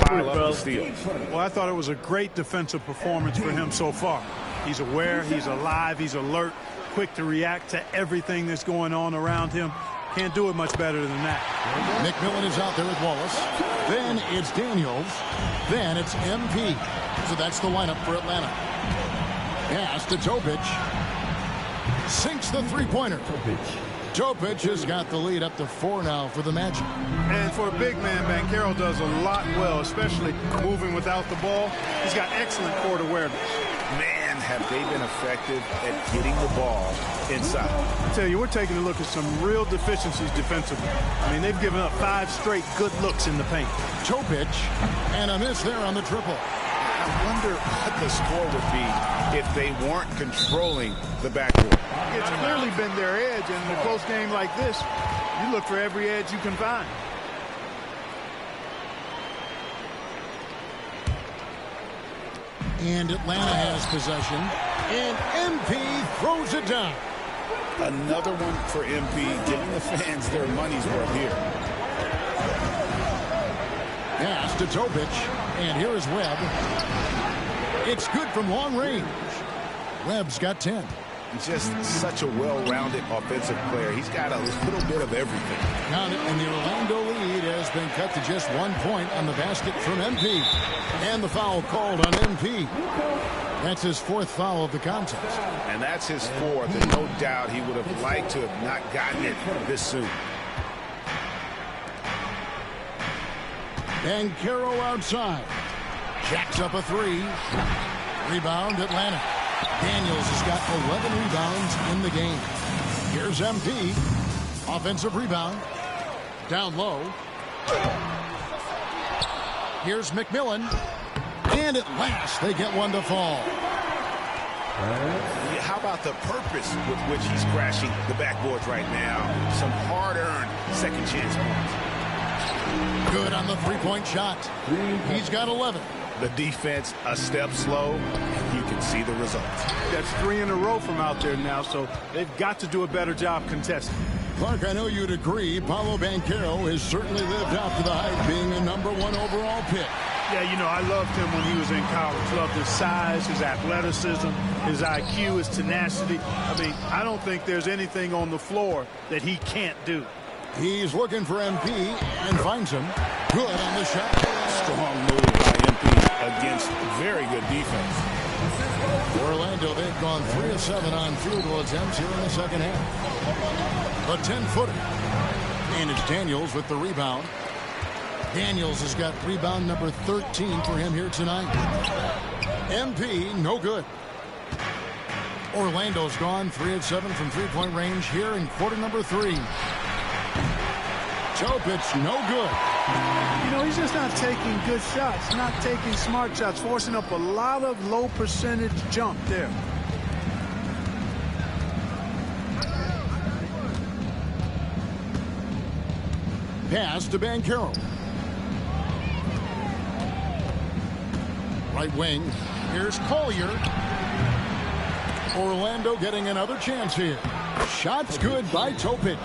pile up the steal. Well, I thought it was a great defensive performance for him so far. He's aware, he's alive, he's alert, quick to react to everything that's going on around him. Can't do it much better than that. McMillan is out there with Wallace. Then it's Daniels. Then it's MP. So that's the lineup for Atlanta. Pass to Topic. Sinks the three-pointer. Topic has got the lead up to 4 now for the Magic. And for a big man, Bankero does a lot well, especially moving without the ball. He's got excellent court awareness. Man, have they been effective at getting the ball inside. I tell you, we're taking a look at some real deficiencies defensively. I mean, they've given up 5 straight good looks in the paint. Topic, and a miss there on the triple. wonder what the score would be if they weren't controlling the backboard. It's clearly been their edge, and in a close game like this, you look for every edge you can find. And Atlanta has possession. And MP throws it down. Another one for MP, giving the fans their money's worth here. Pass to Topic. And here is Webb. It's good from long range. Webb's got 10. Just such a well-rounded offensive player. He's got a little bit of everything. Count it, and the Orlando lead has been cut to just 1 point on the basket from MP. And the foul called on MP. That's his 4th foul of the contest. And that's his 4th, and no doubt he would have liked to have not gotten it this soon. Banchero outside. Jacks up a 3. Rebound, Atlanta. Daniels has got 11 rebounds in the game. Here's MP. Offensive rebound. Down low. Here's McMillan. And at last, they get one to fall. How about the purpose with which he's crashing the backboards right now? Some hard-earned second chance points. Good on the three-point shot. He's got 11. The defense a step slow, and you can see the results. That's 3 in a row from out there now, so they've got to do a better job contesting. Clark, I know you'd agree, Paolo Banchero has certainly lived up to the hype, being a #1 overall pick. Yeah, you know, I loved him when he was in college. Loved his size, his athleticism, his IQ, his tenacity. I mean, I don't think there's anything on the floor that he can't do. He's looking for MP and finds him. Good on the shot. Strong move by MP against very good defense. Orlando, they've gone 3 of 7 on field goal attempts here in the second half. A 10-footer. And it's Daniels with the rebound. Daniels has got rebound number 13 for him here tonight. MP, no good. Orlando's gone 3 of 7 from three-point range here in quarter number 3. Topic, no good. You know, he's just not taking good shots, not taking smart shots, forcing up a lot of low percentage jump there. Pass to Banchero. Right wing. Here's Collier. Orlando getting another chance here. Shot's good by Topic.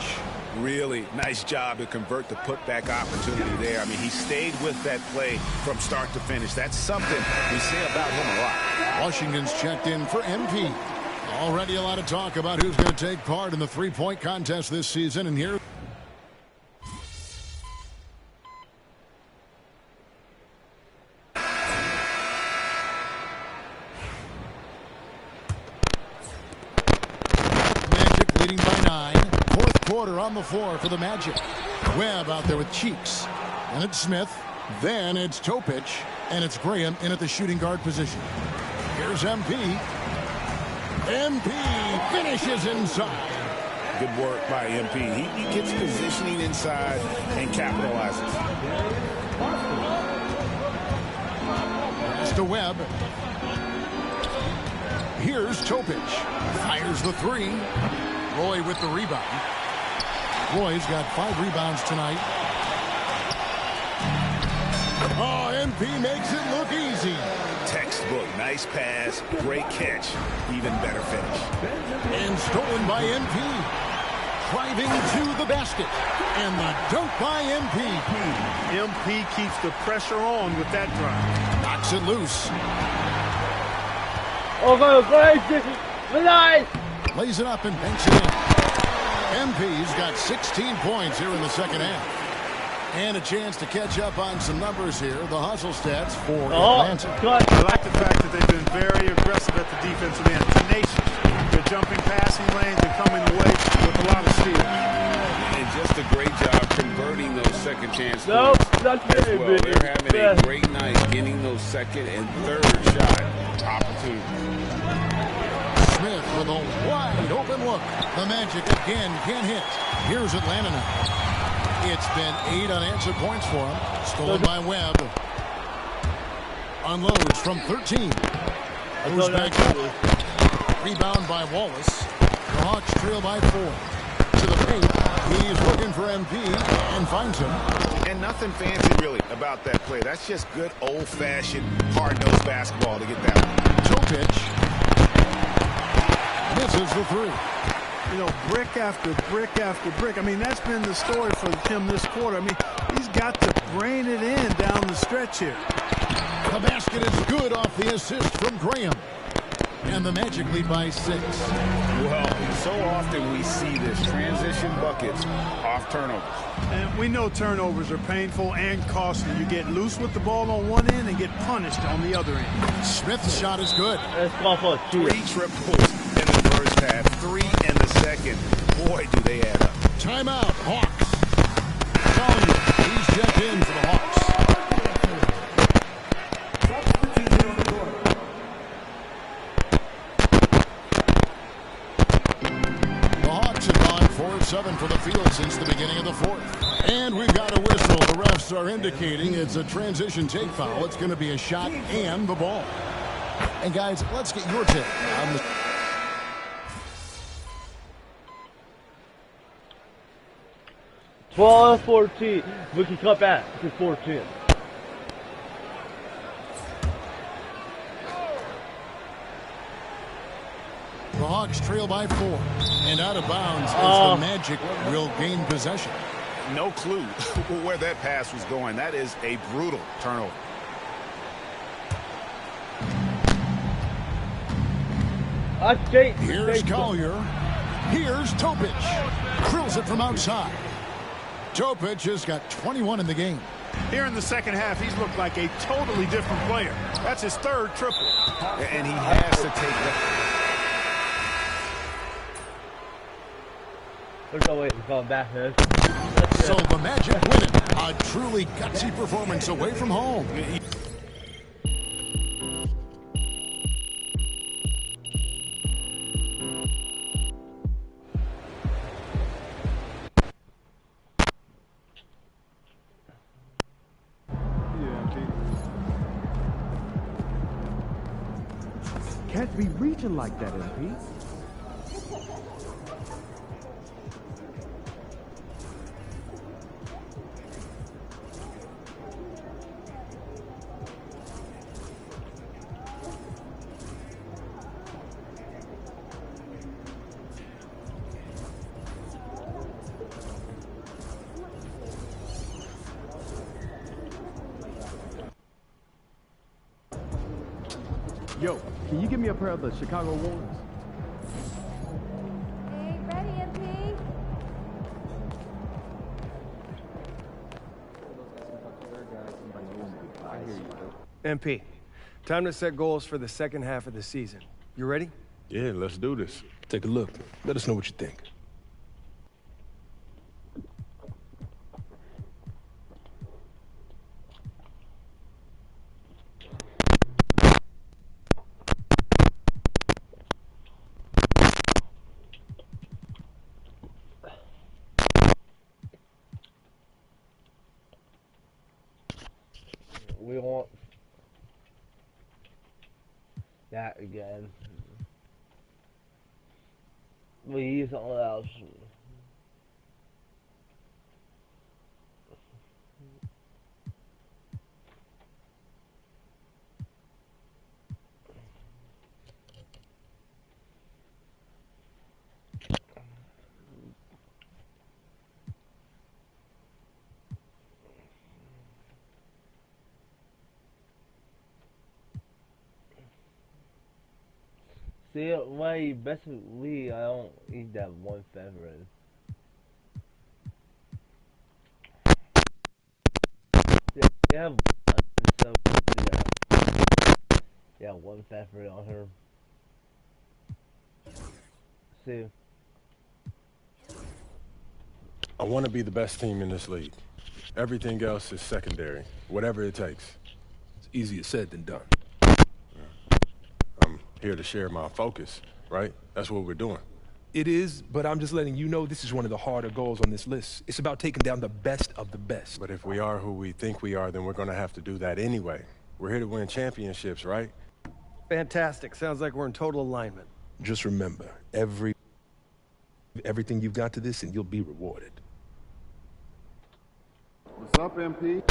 Really nice job to convert the putback opportunity there. I mean, he stayed with that play from start to finish. That's something we say about him a lot. Washington's checked in for MP. Already a lot of talk about who's going to take part in the three-point contest this season, and here on the floor for the Magic. Webb out there with Cheeks. And it's Smith. Then it's Topic. And it's Graham in at the shooting guard position. Here's MP. MP finishes inside. Good work by MP. He gets positioning inside and capitalizes. Pass to Webb. Here's Topic. Fires the 3. Roy with the rebound. Roy's got 5 rebounds tonight. Oh, MP makes it look easy. Textbook, nice pass, great catch, even better finish. And stolen by MP. Driving to the basket. And the dunk by MP. MP keeps the pressure on with that drive. Knocks it loose. Lays it up and banks it in. MP's got 16 points here in the second half. And a chance to catch up on some numbers here. The hustle stats for Atlanta. I like the fact that they've been very aggressive at the defensive end. Tenacious. They're jumping passing lanes and coming away with a lot of steals. And just a great job converting those second chance points as well. They're having a great night getting those second and third shot opportunities. Smith with a wide open look. The Magic again can't hit. Here's Atlanta now. It's been 8 unanswered points for him. Stolen by Webb. Unloads from 13. Goes back up. Rebound by Wallace. The Hawks trail by 4. To the paint. He's looking for MP and finds him. And nothing fancy really about that play. That's just good old-fashioned hard-nosed basketball to get that one. Toe pitch. Misses the 3. You know, brick after brick after brick. I mean, that's been the story for him this quarter. I mean, he's got to brain it in down the stretch here. The basket is good off the assist from Graham. And the Magic lead by 6. Well, so often we see this transition buckets off turnovers. And we know turnovers are painful and costly. You get loose with the ball on one end and get punished on the other end. Smith's shot is good. Let's go for 2. 3 triples in the first half, 3 in the second. Boy, do they add up. Timeout, Hawks. Collier, he's checked in for the Hawks. The Hawks have gone 4-7 for the field since the beginning of the 4th. And we've got a whistle. The refs are indicating it's a transition take foul. It's going to be a shot and the ball. And guys, let's get your take on the... 12-14. We can cut back to 14. The Hawks trail by 4. And out of bounds as the Magic will gain possession. No clue where that pass was going. That is a brutal turnover. Here's Collier. Here's Topic. Drills it from outside. Topic has got 21 in the game. Here in the second half, he's looked like a totally different player. That's his 3rd triple. And he has to take that. There's no way he's going back, man. So the Magic win it. A truly gutsy performance away from home. Can't be reaching like that, MP. Yo, can you give me a pair of the Chicago ones? Hey, ready, MP? MP, time to set goals for the second half of the season. You ready? Yeah, let's do this. Take a look. Let us know what you think. We want that again. We use something else. See, my best league, I don't eat that one favorite. Yeah, so yeah, one favorite on her. See, I want to be the best team in this league. Everything else is secondary, whatever it takes. It's easier said than done. I'm here to share my focus, right? That's what we're doing. It is, but I'm just letting you know this is one of the harder goals on this list. It's about taking down the best of the best. But if we are who we think we are, then we're going to have to do that anyway. We're here to win championships, right? Fantastic. Sounds like we're in total alignment. Just remember, everything you've got to this, and you'll be rewarded. What's up, MP?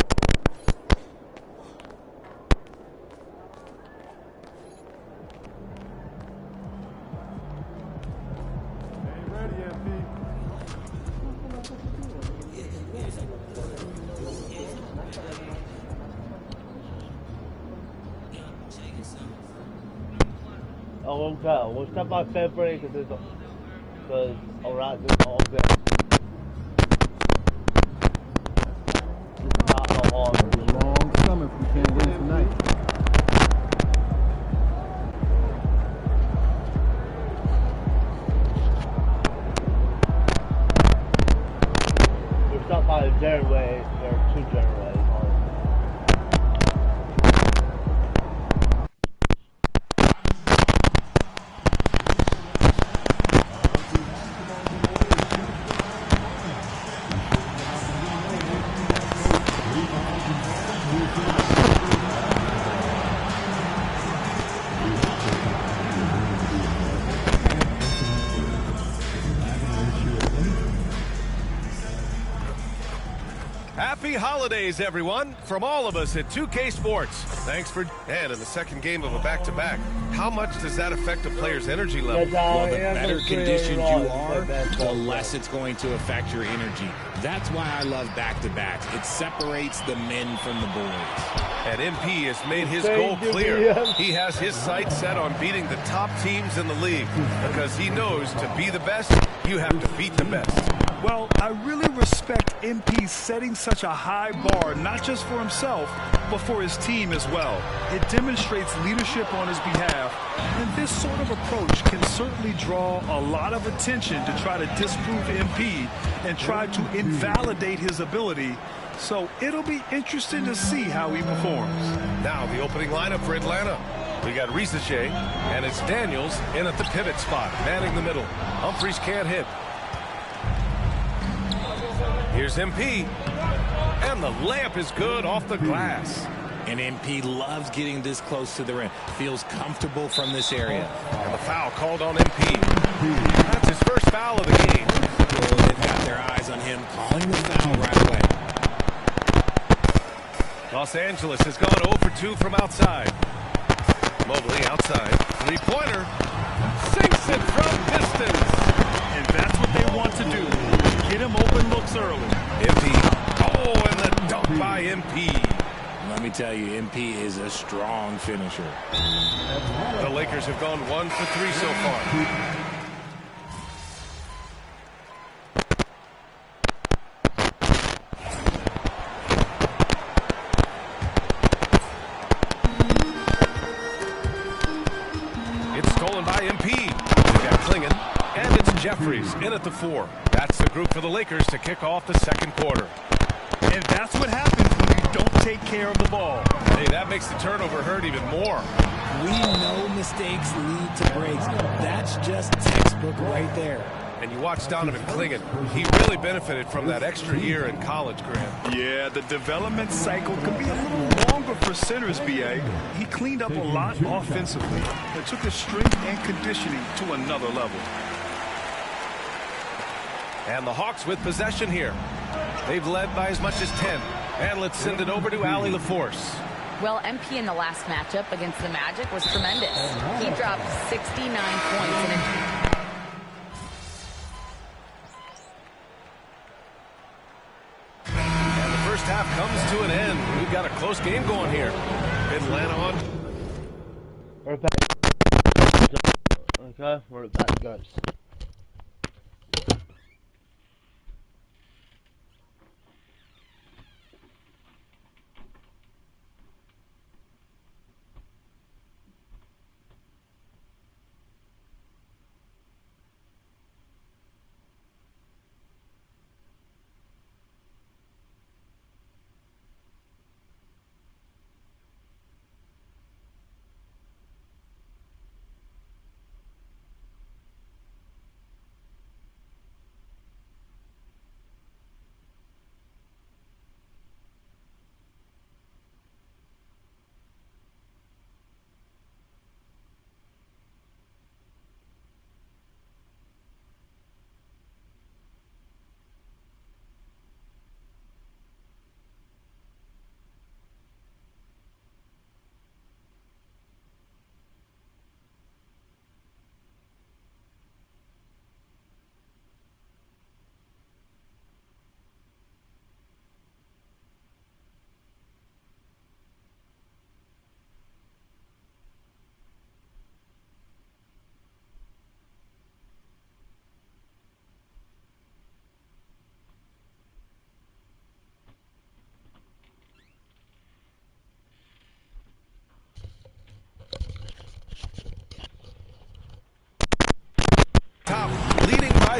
Oh, okay. We'll step on February because around this all day. It's not so hard. It'll be a long summer if we can't win tonight. We're stuck by a generator. There are 2 generators. Happy holidays, everyone, from all of us at 2K Sports. Thanks for... And in the second game of a back-to-back, how much does that affect a player's energy level? Well, the better conditioned you are, the less it's going to affect your energy. That's why I love back-to-backs. It separates the men from the boys. And MP has made his goal clear. He has his sights set on beating the top teams in the league because he knows to be the best, you have to beat the best. Well, I really respect MP setting such a high bar, not just for himself, but for his team as well. It demonstrates leadership on his behalf, and this sort of approach can certainly draw a lot of attention to try to disprove MP and try to invalidate his ability. So it'll be interesting to see how he performs. Now the opening lineup for Atlanta. We got Risache, and it's Daniels in at the pivot spot, manning the middle. Humphries can't hit. Here's MP, and the layup is good off the glass. And MP loves getting this close to the rim. Feels comfortable from this area. And the foul called on MP. That's his first foul of the game. Well, they've got their eyes on him, calling the foul right away. Los Angeles has gone 0 for 2 from outside. Mobley outside. Three-pointer. Sinks it from distance. And that's what they want to do. Get him open looks early. MP. Oh, and the dunk by MP. Let me tell you, MP is a strong finisher. The Lakers have gone 1 for 3 so far. Jeffries in at the 4. That's the group for the Lakers to kick off the second quarter. And that's what happens when you don't take care of the ball. Hey, that makes the turnover hurt even more. We know mistakes lead to breaks. That's just textbook right there. And you watch Donovan Clingan. He really benefited from that extra year in college, Grant. Yeah, the development cycle can be a little longer for centers, B.A. He cleaned up a lot offensively and took his strength and conditioning to another level. And the Hawks with possession here. They've led by as much as 10. And let's send it over to Allie LaForce. Well, MP in the last matchup against the Magic was tremendous. He dropped 69 points in a... And the first half comes to an end. We've got a close game going here. Atlanta on. We're back. Okay, we're back, guys.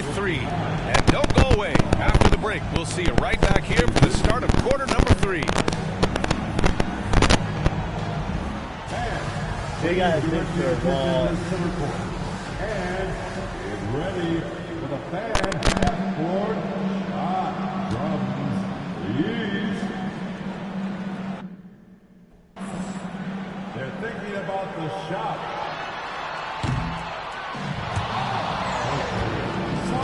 by 3. And don't go away. After the break, we'll see you right back here for the start of quarter number 3. They got a picture of ball. And get ready for the fan half-court shot from the East. They're thinking about the shot. So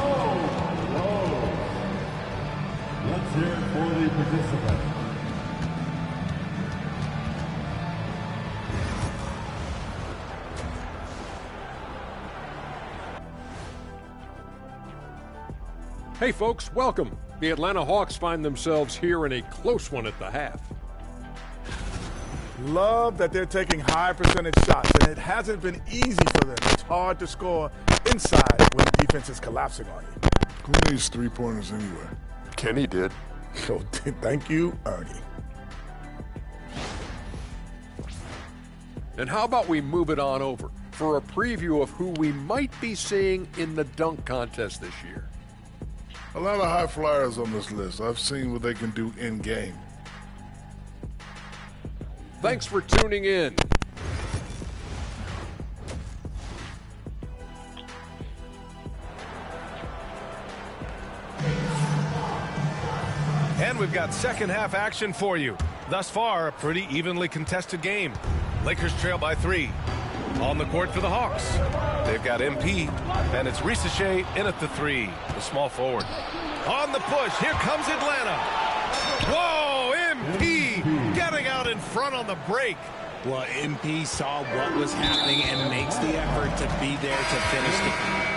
close. Let's hear it for the participants. Hey folks, welcome. The Atlanta Hawks find themselves here in a close one at the half. Love that they're taking high percentage shots, and it hasn't been easy for them. It's hard to score inside when the defense is collapsing on you. Who needs three-pointers anyway? Kenny did. So thank you, Ernie. And how about we move it on over for a preview of who we might be seeing in the dunk contest this year. A lot of high flyers on this list. I've seen what they can do in game. Thanks for tuning in. And we've got second half action for you. Thus far, a pretty evenly contested game. Lakers trail by 3. On the court for the Hawks. They've got MP, and it's Ricochet in at the 3, the small forward. On the push, here comes Atlanta. Whoa, MP getting out in front on the break. Well, MP saw what was happening and makes the effort to be there to finish the game.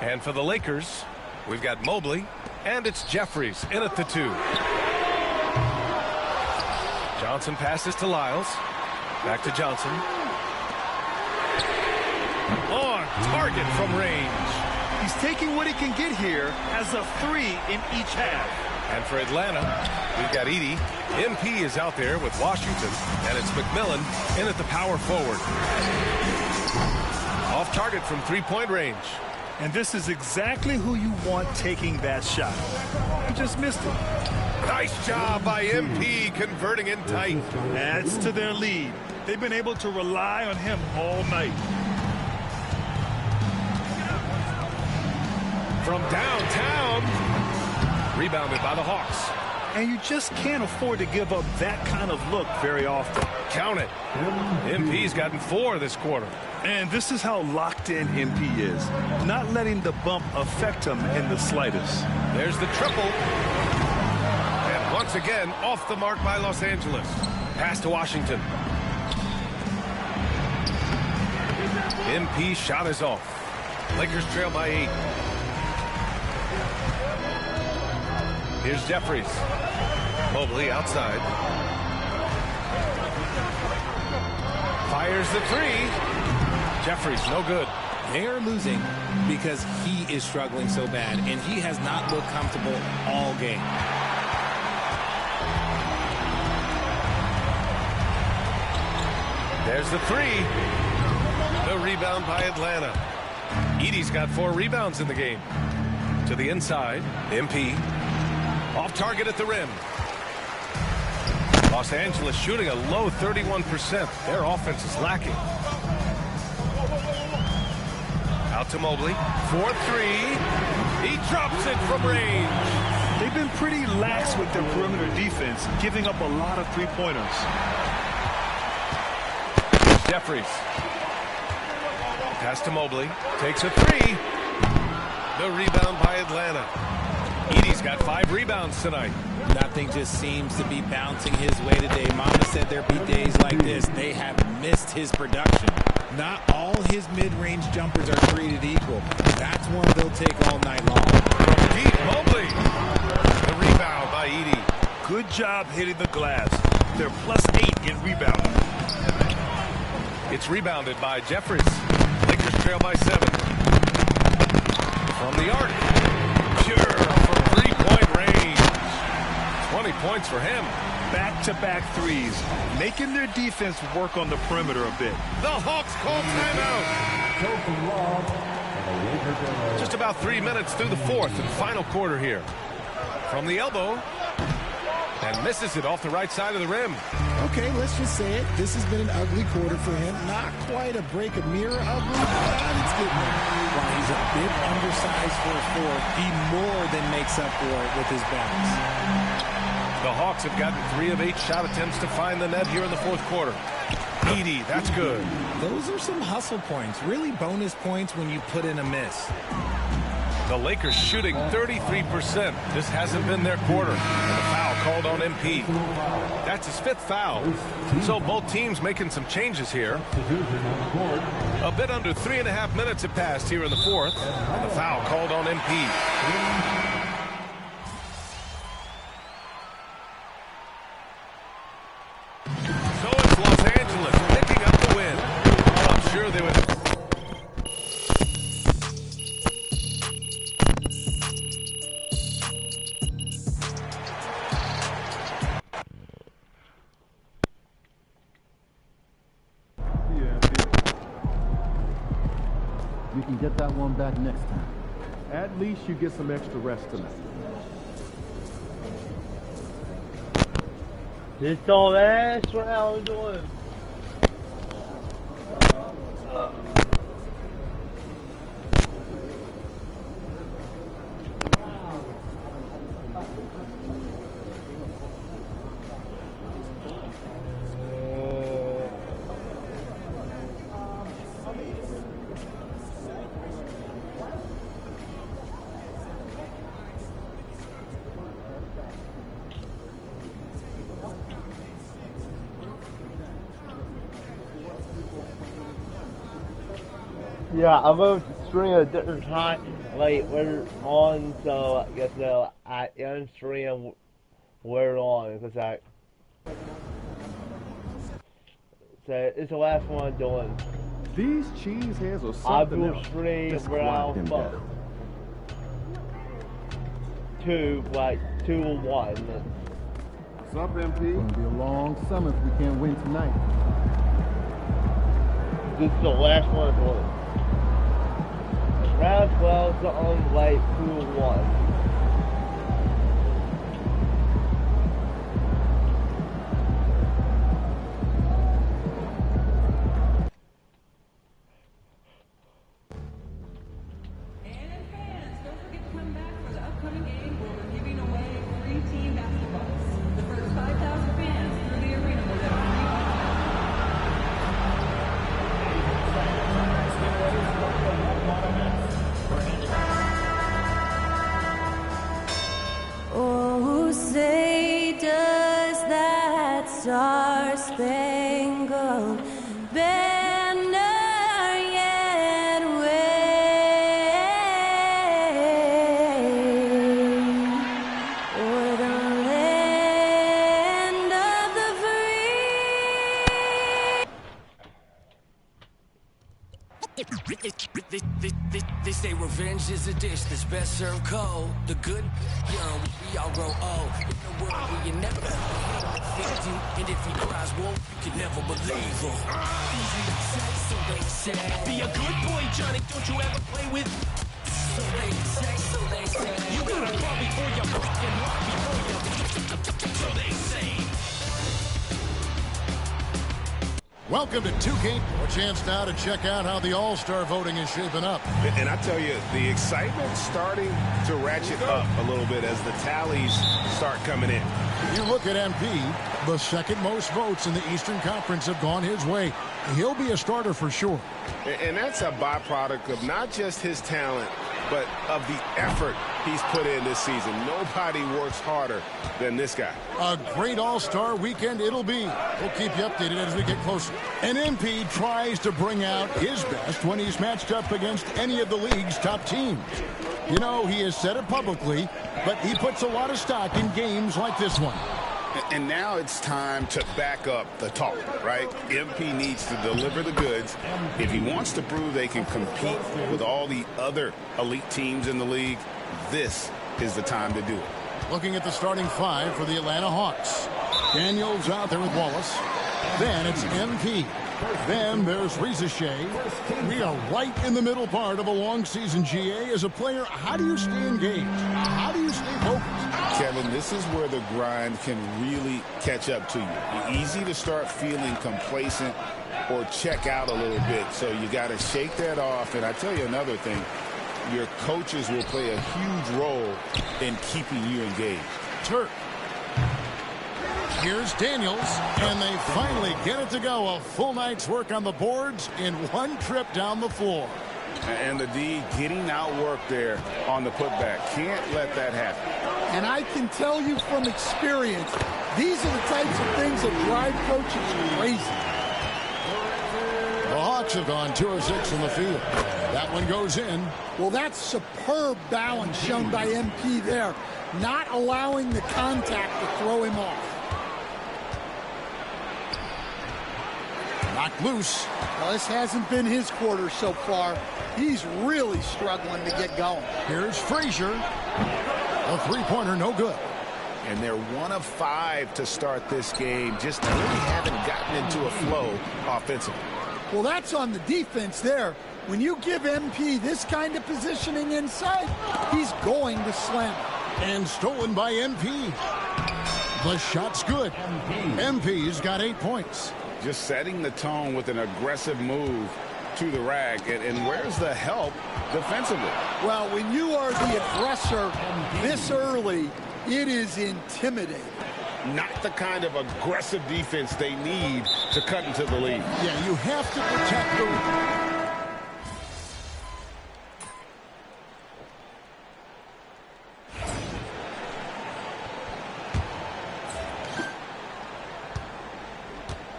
And for the Lakers, we've got Mobley, and it's Jeffries in at the 2. Johnson passes to Lyles. Back to Johnson. On target from range. He's taking what he can get here as a 3 in each half. And for Atlanta, we've got Edey. MP is out there with Washington, and it's McMillan in at the power forward. Off target from three-point range. And this is exactly who you want taking that shot. He just missed it. Nice job by MP converting in tight. Adds to their lead. They've been able to rely on him all night. From downtown. Rebounded by the Hawks. And you just can't afford to give up that kind of look very often. Count it. MP's gotten 4 this quarter. And this is how locked in MP is. Not letting the bump affect him in the slightest. There's the triple. And once again, off the mark by Los Angeles. Pass to Washington. MP shot is off. Lakers trail by 8. Here's Jeffries. Mobley outside. Fires the 3. Jeffries, no good. They are losing because he is struggling so bad, and he has not looked comfortable all game. There's the 3. The rebound by Atlanta. Edey's got 4 rebounds in the game. To the inside, MP. Off target at the rim. Los Angeles shooting a low 31%. Their offense is lacking. Out to Mobley. 4-3. He drops it from range. They've been pretty lax with their perimeter defense, giving up a lot of three-pointers. Jeffries. Pass to Mobley. Takes a 3. The rebound by Atlanta. Edey's got 5 rebounds tonight. Nothing just seems to be bouncing his way today. Mama said there'd be days like this. They have missed his production. Not all his mid-range jumpers are created equal. That's one they'll take all night long. From deep, Mobley. The rebound by Edey. Good job hitting the glass. They're +8 in rebounding. It's rebounded by Jeffries. Lakers trail by 7. From the arc. Pure from three-point range. 20 points for him. Back-to-back threes, making their defense work on the perimeter a bit. The Hawks call timeout. Just about 3 minutes through the fourth and final quarter here. From the elbow. And misses it off the right side of the rim. Okay, let's just say it. This has been an ugly quarter for him. Not quite a break a mirror ugly, but it's getting there. While he's a bit undersized for a four, he more than makes up for it with his bounce. The Hawks have gotten 3 of 8 shot attempts to find the net here in the fourth quarter. Edie, that's good. Those are some hustle points. Really bonus points when you put in a miss. The Lakers shooting 33%. This hasn't been their quarter. And the foul called on MP. That's his 5th foul. So both teams making some changes here. A bit under 3.5 minutes have passed here in the fourth. And the foul called on MP. So it's Los Angeles picking up the win. Well, I'm sure they would... You can get that one back next time. At least you get some extra rest tonight. This all ass what I was doing. Yeah, I'm going to stream a different time. Like, we're on, so I guess I end stream we're on, because so it's the last one I'm doing. These cheese heads are I something will else. stream Just quiet round them down. 2, like 2-1. What's up, MP? It's going to be a long summer if we can't win tonight. This is the last one I'm doing. Round 12 is on like 2-1. Star-Spangled Banner yet wave o'er the land of the free. They say revenge is a dish that's best served cold. The good young, we all grow old. In a world where you never victim, and if he cries wolf, you can never believe him. Easy to say, so they say. Be a good boy, Johnny, don't you ever play with. So they say, so they say. You gotta crawl before you fucking walk before you. So they say. Welcome to 2K. A chance now to check out how the All-Star voting is shaping up. And I tell you, the excitement's starting to ratchet up a little bit as the tallies start coming in. You look at MP, the second most votes in the Eastern Conference have gone his way. He'll be a starter for sure. And that's a byproduct of not just his talent, but of the effort he's put in this season. Nobody works harder than this guy. A great All-Star weekend it'll be. We'll keep you updated as we get closer. And MP tries to bring out his best when he's matched up against any of the league's top teams. You know, he has said it publicly, but he puts a lot of stock in games like this one. And now it's time to back up the talk, right? MP needs to deliver the goods. If he wants to prove they can compete with all the other elite teams in the league, this is the time to do it. Looking at the starting five for the Atlanta Hawks. Daniels out there with Wallace. Then it's MP. Then there's Reza Shea. We are right in the middle part of a long season, GA. As a player, how do you stay engaged? How do you stay focused? Kevin, this is where the grind can really catch up to you. It's easy to start feeling complacent or check out a little bit. So you got to shake that off. And I tell you another thing. Your coaches will play a huge role in keeping you engaged. Turk. Here's Daniels, and they finally get it to go. A full night's work on the boards in one trip down the floor. And the D getting outworked there on the putback. Can't let that happen. And I can tell you from experience, these are the types of things that drive coaches crazy. The Hawks have gone 2 of 6 in the field. That one goes in. Well, that's superb balance shown by MP there, not allowing the contact to throw him off. Knocked loose. Well, this hasn't been his quarter so far. He's really struggling to get going. Here's Frazier. A three-pointer, no good. And they're 1 of 5 to start this game. Just really haven't gotten into a flow offensively. Well, that's on the defense there. When you give MP this kind of positioning inside, he's going to slam it. And stolen by MP. The shot's good. MP's got 8 points. Just setting the tone with an aggressive move to the rack. And where's the help defensively? Well, when you are the aggressor this early, it is intimidating. Not the kind of aggressive defense they need to cut into the lead. Yeah, you have to protect the...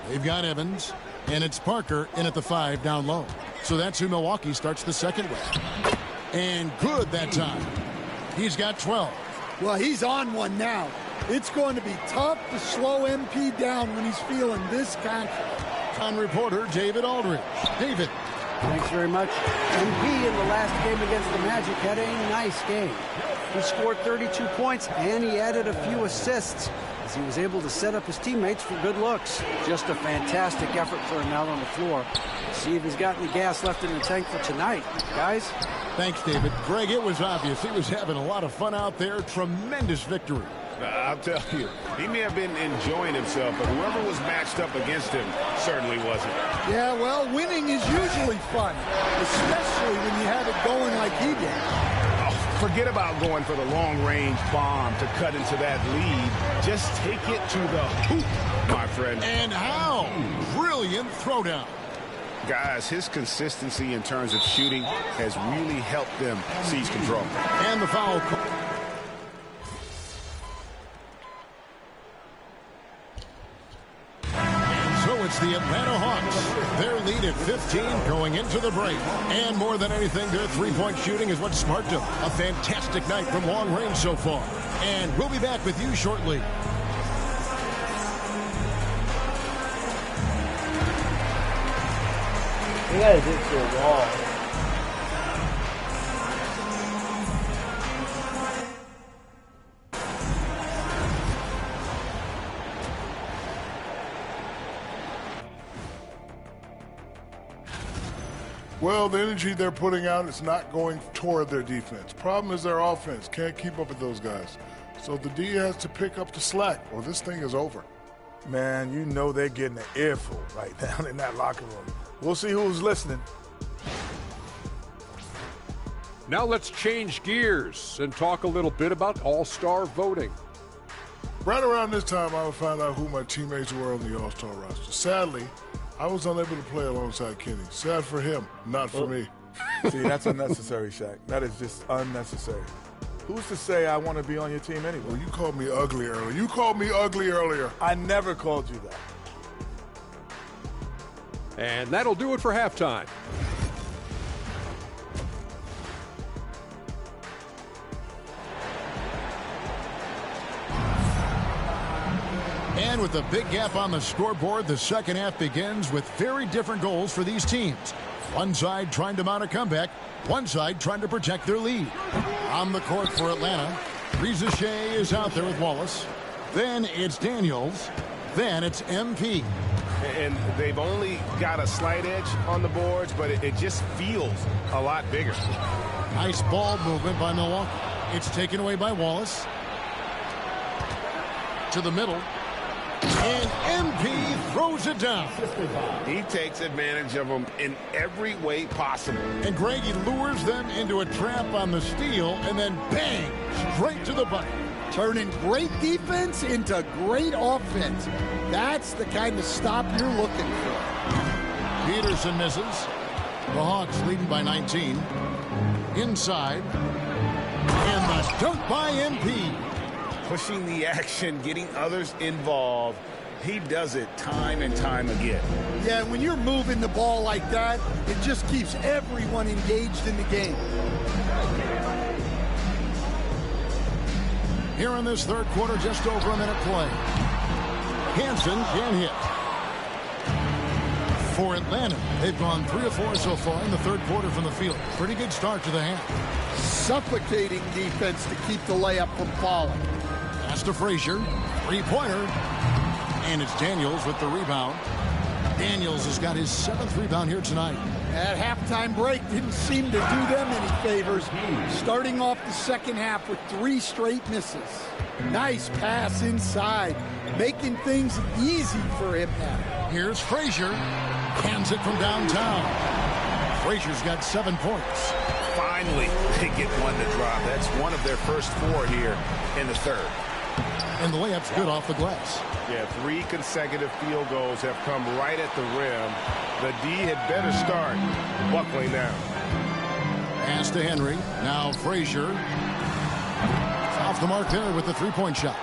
They've got Evans, and it's Parker in at the 5 down low. So that's who Milwaukee starts the second with. And good that time. He's got 12. Well, he's on one now. It's going to be tough to slow MP down when he's feeling this confident. On reporter David Aldridge. David. Thanks very much. MP in the last game against the Magic had a nice game. He scored 32 points and he added a few assists as he was able to set up his teammates for good looks. Just a fantastic effort for him out on the floor. See if he's got any gas left in the tank for tonight. Guys? Thanks, David. Greg, it was obvious. He was having a lot of fun out there. Tremendous victory. I'll tell you, he may have been enjoying himself, but whoever was matched up against him certainly wasn't. Yeah, well, winning is usually fun, especially when you have it going like he did. Oh, forget about going for the long-range bomb to cut into that lead. Just take it to the hoop, my friend. And how? Brilliant throwdown. Guys, his consistency in terms of shooting has really helped them seize control. And the foul call. It's the Atlanta Hawks. Their lead at 15 going into the break. And more than anything, their three-point shooting is what sparked them. A fantastic night from long range so far. And we'll be back with you shortly. You guys hit your wall. Well, the energy they're putting out is not going toward their defense. Problem is their offense. Can't keep up with those guys. So the D has to pick up the slack or this thing is over. Man, you know they're getting an earful right down in that locker room. We'll see who's listening. Now let's change gears and talk a little bit about all-star voting. Right around this time, I would find out who my teammates were on the all-star roster. Sadly, I was unable to play alongside Kenny. Sad for him, not for me. See, that's unnecessary, Shaq. That is just unnecessary. Who's to say I want to be on your team anyway? Well, you called me ugly earlier. You called me ugly earlier. I never called you that. And that'll do it for halftime. And with a big gap on the scoreboard, the second half begins with very different goals for these teams. One side trying to mount a comeback, one side trying to protect their lead. On the court for Atlanta, Reza Shea is out there with Wallace. Then it's Daniels. Then it's MP. And they've only got a slight edge on the boards, but it just feels a lot bigger. Nice ball movement by Milwaukee. It's taken away by Wallace. To the middle. And MP throws it down. He takes advantage of them in every way possible. And Greggy lures them into a trap on the steal, and then bang, straight to the bucket. Turning great defense into great offense. That's the kind of stop you're looking for. Peterson misses. The Hawks leading by 19. Inside. And the dunk by MP. Pushing the action, getting others involved. He does it time and time again. Yeah, when you're moving the ball like that, it just keeps everyone engaged in the game. Here in this third quarter, just over a minute play. Hansen can hit. For Atlanta, they've gone 3 of 4 so far in the third quarter from the field. Pretty good start to the half. Suffocating defense to keep the layup from falling. Pass to Frazier. Three-pointer. And it's Daniels with the rebound. Daniels has got his 7th rebound here tonight. That halftime break didn't seem to do them any favors. Starting off the second half with 3 straight misses. Nice pass inside, making things easy for him now. Here's Frazier. Hands it from downtown. Frazier's got 7 points. Finally, they get one to drop. That's one of their first 4 here in the third. And the layup's good off the glass. Yeah, 3 consecutive field goals have come right at the rim. The D had better start buckling down. Pass to Henry. Now Frazier. Off the mark there with the 3-point shot.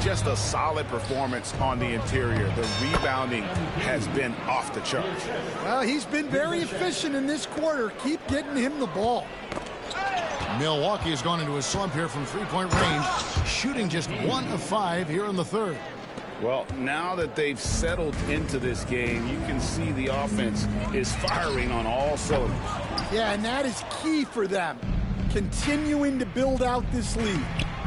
Just a solid performance on the interior. The rebounding has been off the charts. Well, he's been very efficient in this quarter. Keep getting him the ball. Milwaukee has gone into a slump here from 3-point range, shooting just 1 of 5 here in the third. Well, now that they've settled into this game, you can see the offense is firing on all cylinders. Yeah, and that is key for them, continuing to build out this lead.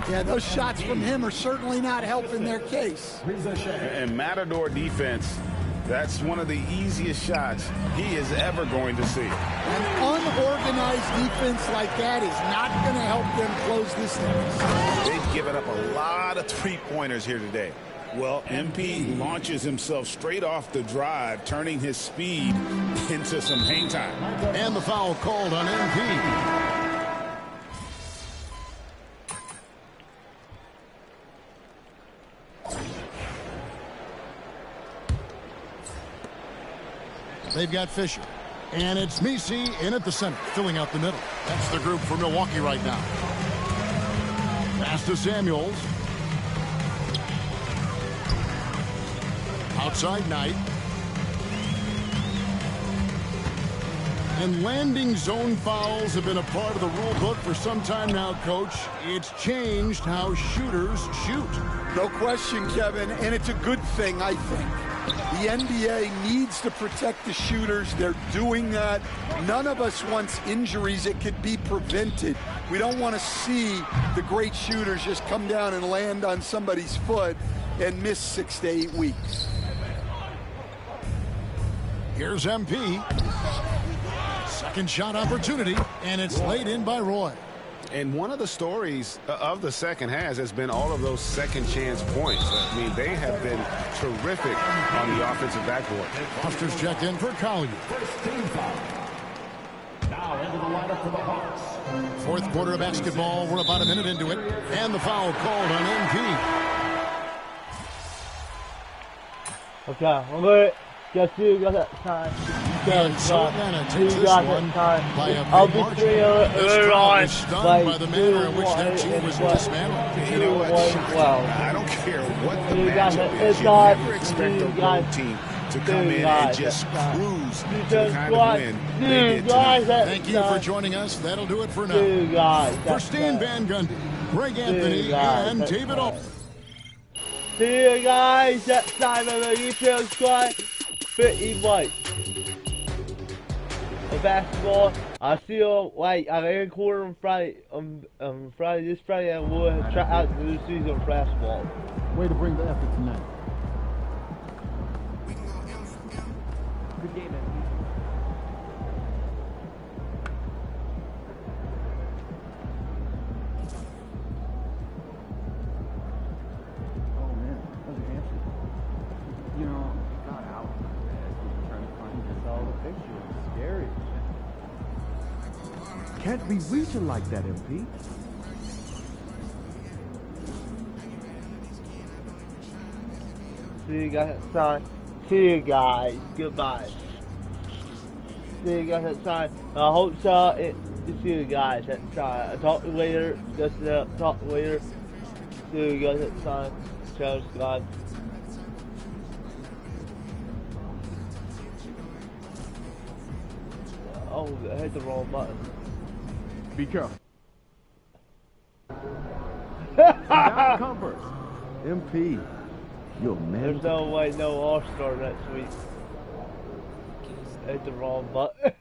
Yeah, those shots from him are certainly not helping their case. And Matador defense, that's one of the easiest shots he is ever going to see. An unorganized defense like that is not going to help them close this thing. They've given up a lot of three-pointers here today. Well, MP launches himself straight off the drive, turning his speed into some hang time. And the foul called on MP. They've got Fisher. And it's Misi in at the center, filling out the middle. That's the group for Milwaukee right now. Pass to Samuels. Outside Knight. And landing zone fouls have been a part of the rule book for some time now, Coach. It's changed how shooters shoot. No question, Kevin, and it's a good thing, I think. The NBA needs to protect the shooters. They're doing that. None of us wants injuries that could be prevented. We don't want to see the great shooters just come down and land on somebody's foot and miss 6 to 8 weeks. Here's MP. Second shot opportunity, and it's laid in by Roy. And one of the stories of the second half has been all of those second chance points. I mean, they have been terrific on the offensive backboard. Foster's checked in for Collier. Now into the lineup for the Hawks. Fourth quarter of basketball. We're about a minute into it. And the foul called on MP. Okay, I'm good. Just you got that time. And so Atlanta takes this one by a I'll big be margin. 3 This crowd was on stunned by the manner in which that team was dismantled. You know what? I don't care what the matchup is. You never expect a road team to come in and just cruise to the kind of win they did tonight. Thank you for joining us. That'll do it for now. For Stan Van Gundy, Greg Anthony, and David Olson. See you guys next time on the YouTube squad. Pretty much. basketball. I feel like I ran quarter on Friday. This Friday, I will have tried out the new season of basketball. Way to bring the effort tonight. Good game, man. Oh man, that was a hamster. You know, it got out. Trying to find it. Saw the picture. It's scary. Can't be reaching like that, MP. See you guys next time. See you guys. Goodbye. See you guys next time. I hope so. See you guys next time. I'll talk to you later. Just talk to you later. See you guys next time. Ciao, God. Oh, I hit the wrong button. Be careful. Down comfort. MP. You're man. There's no way no All-Star next week. Hit the wrong button.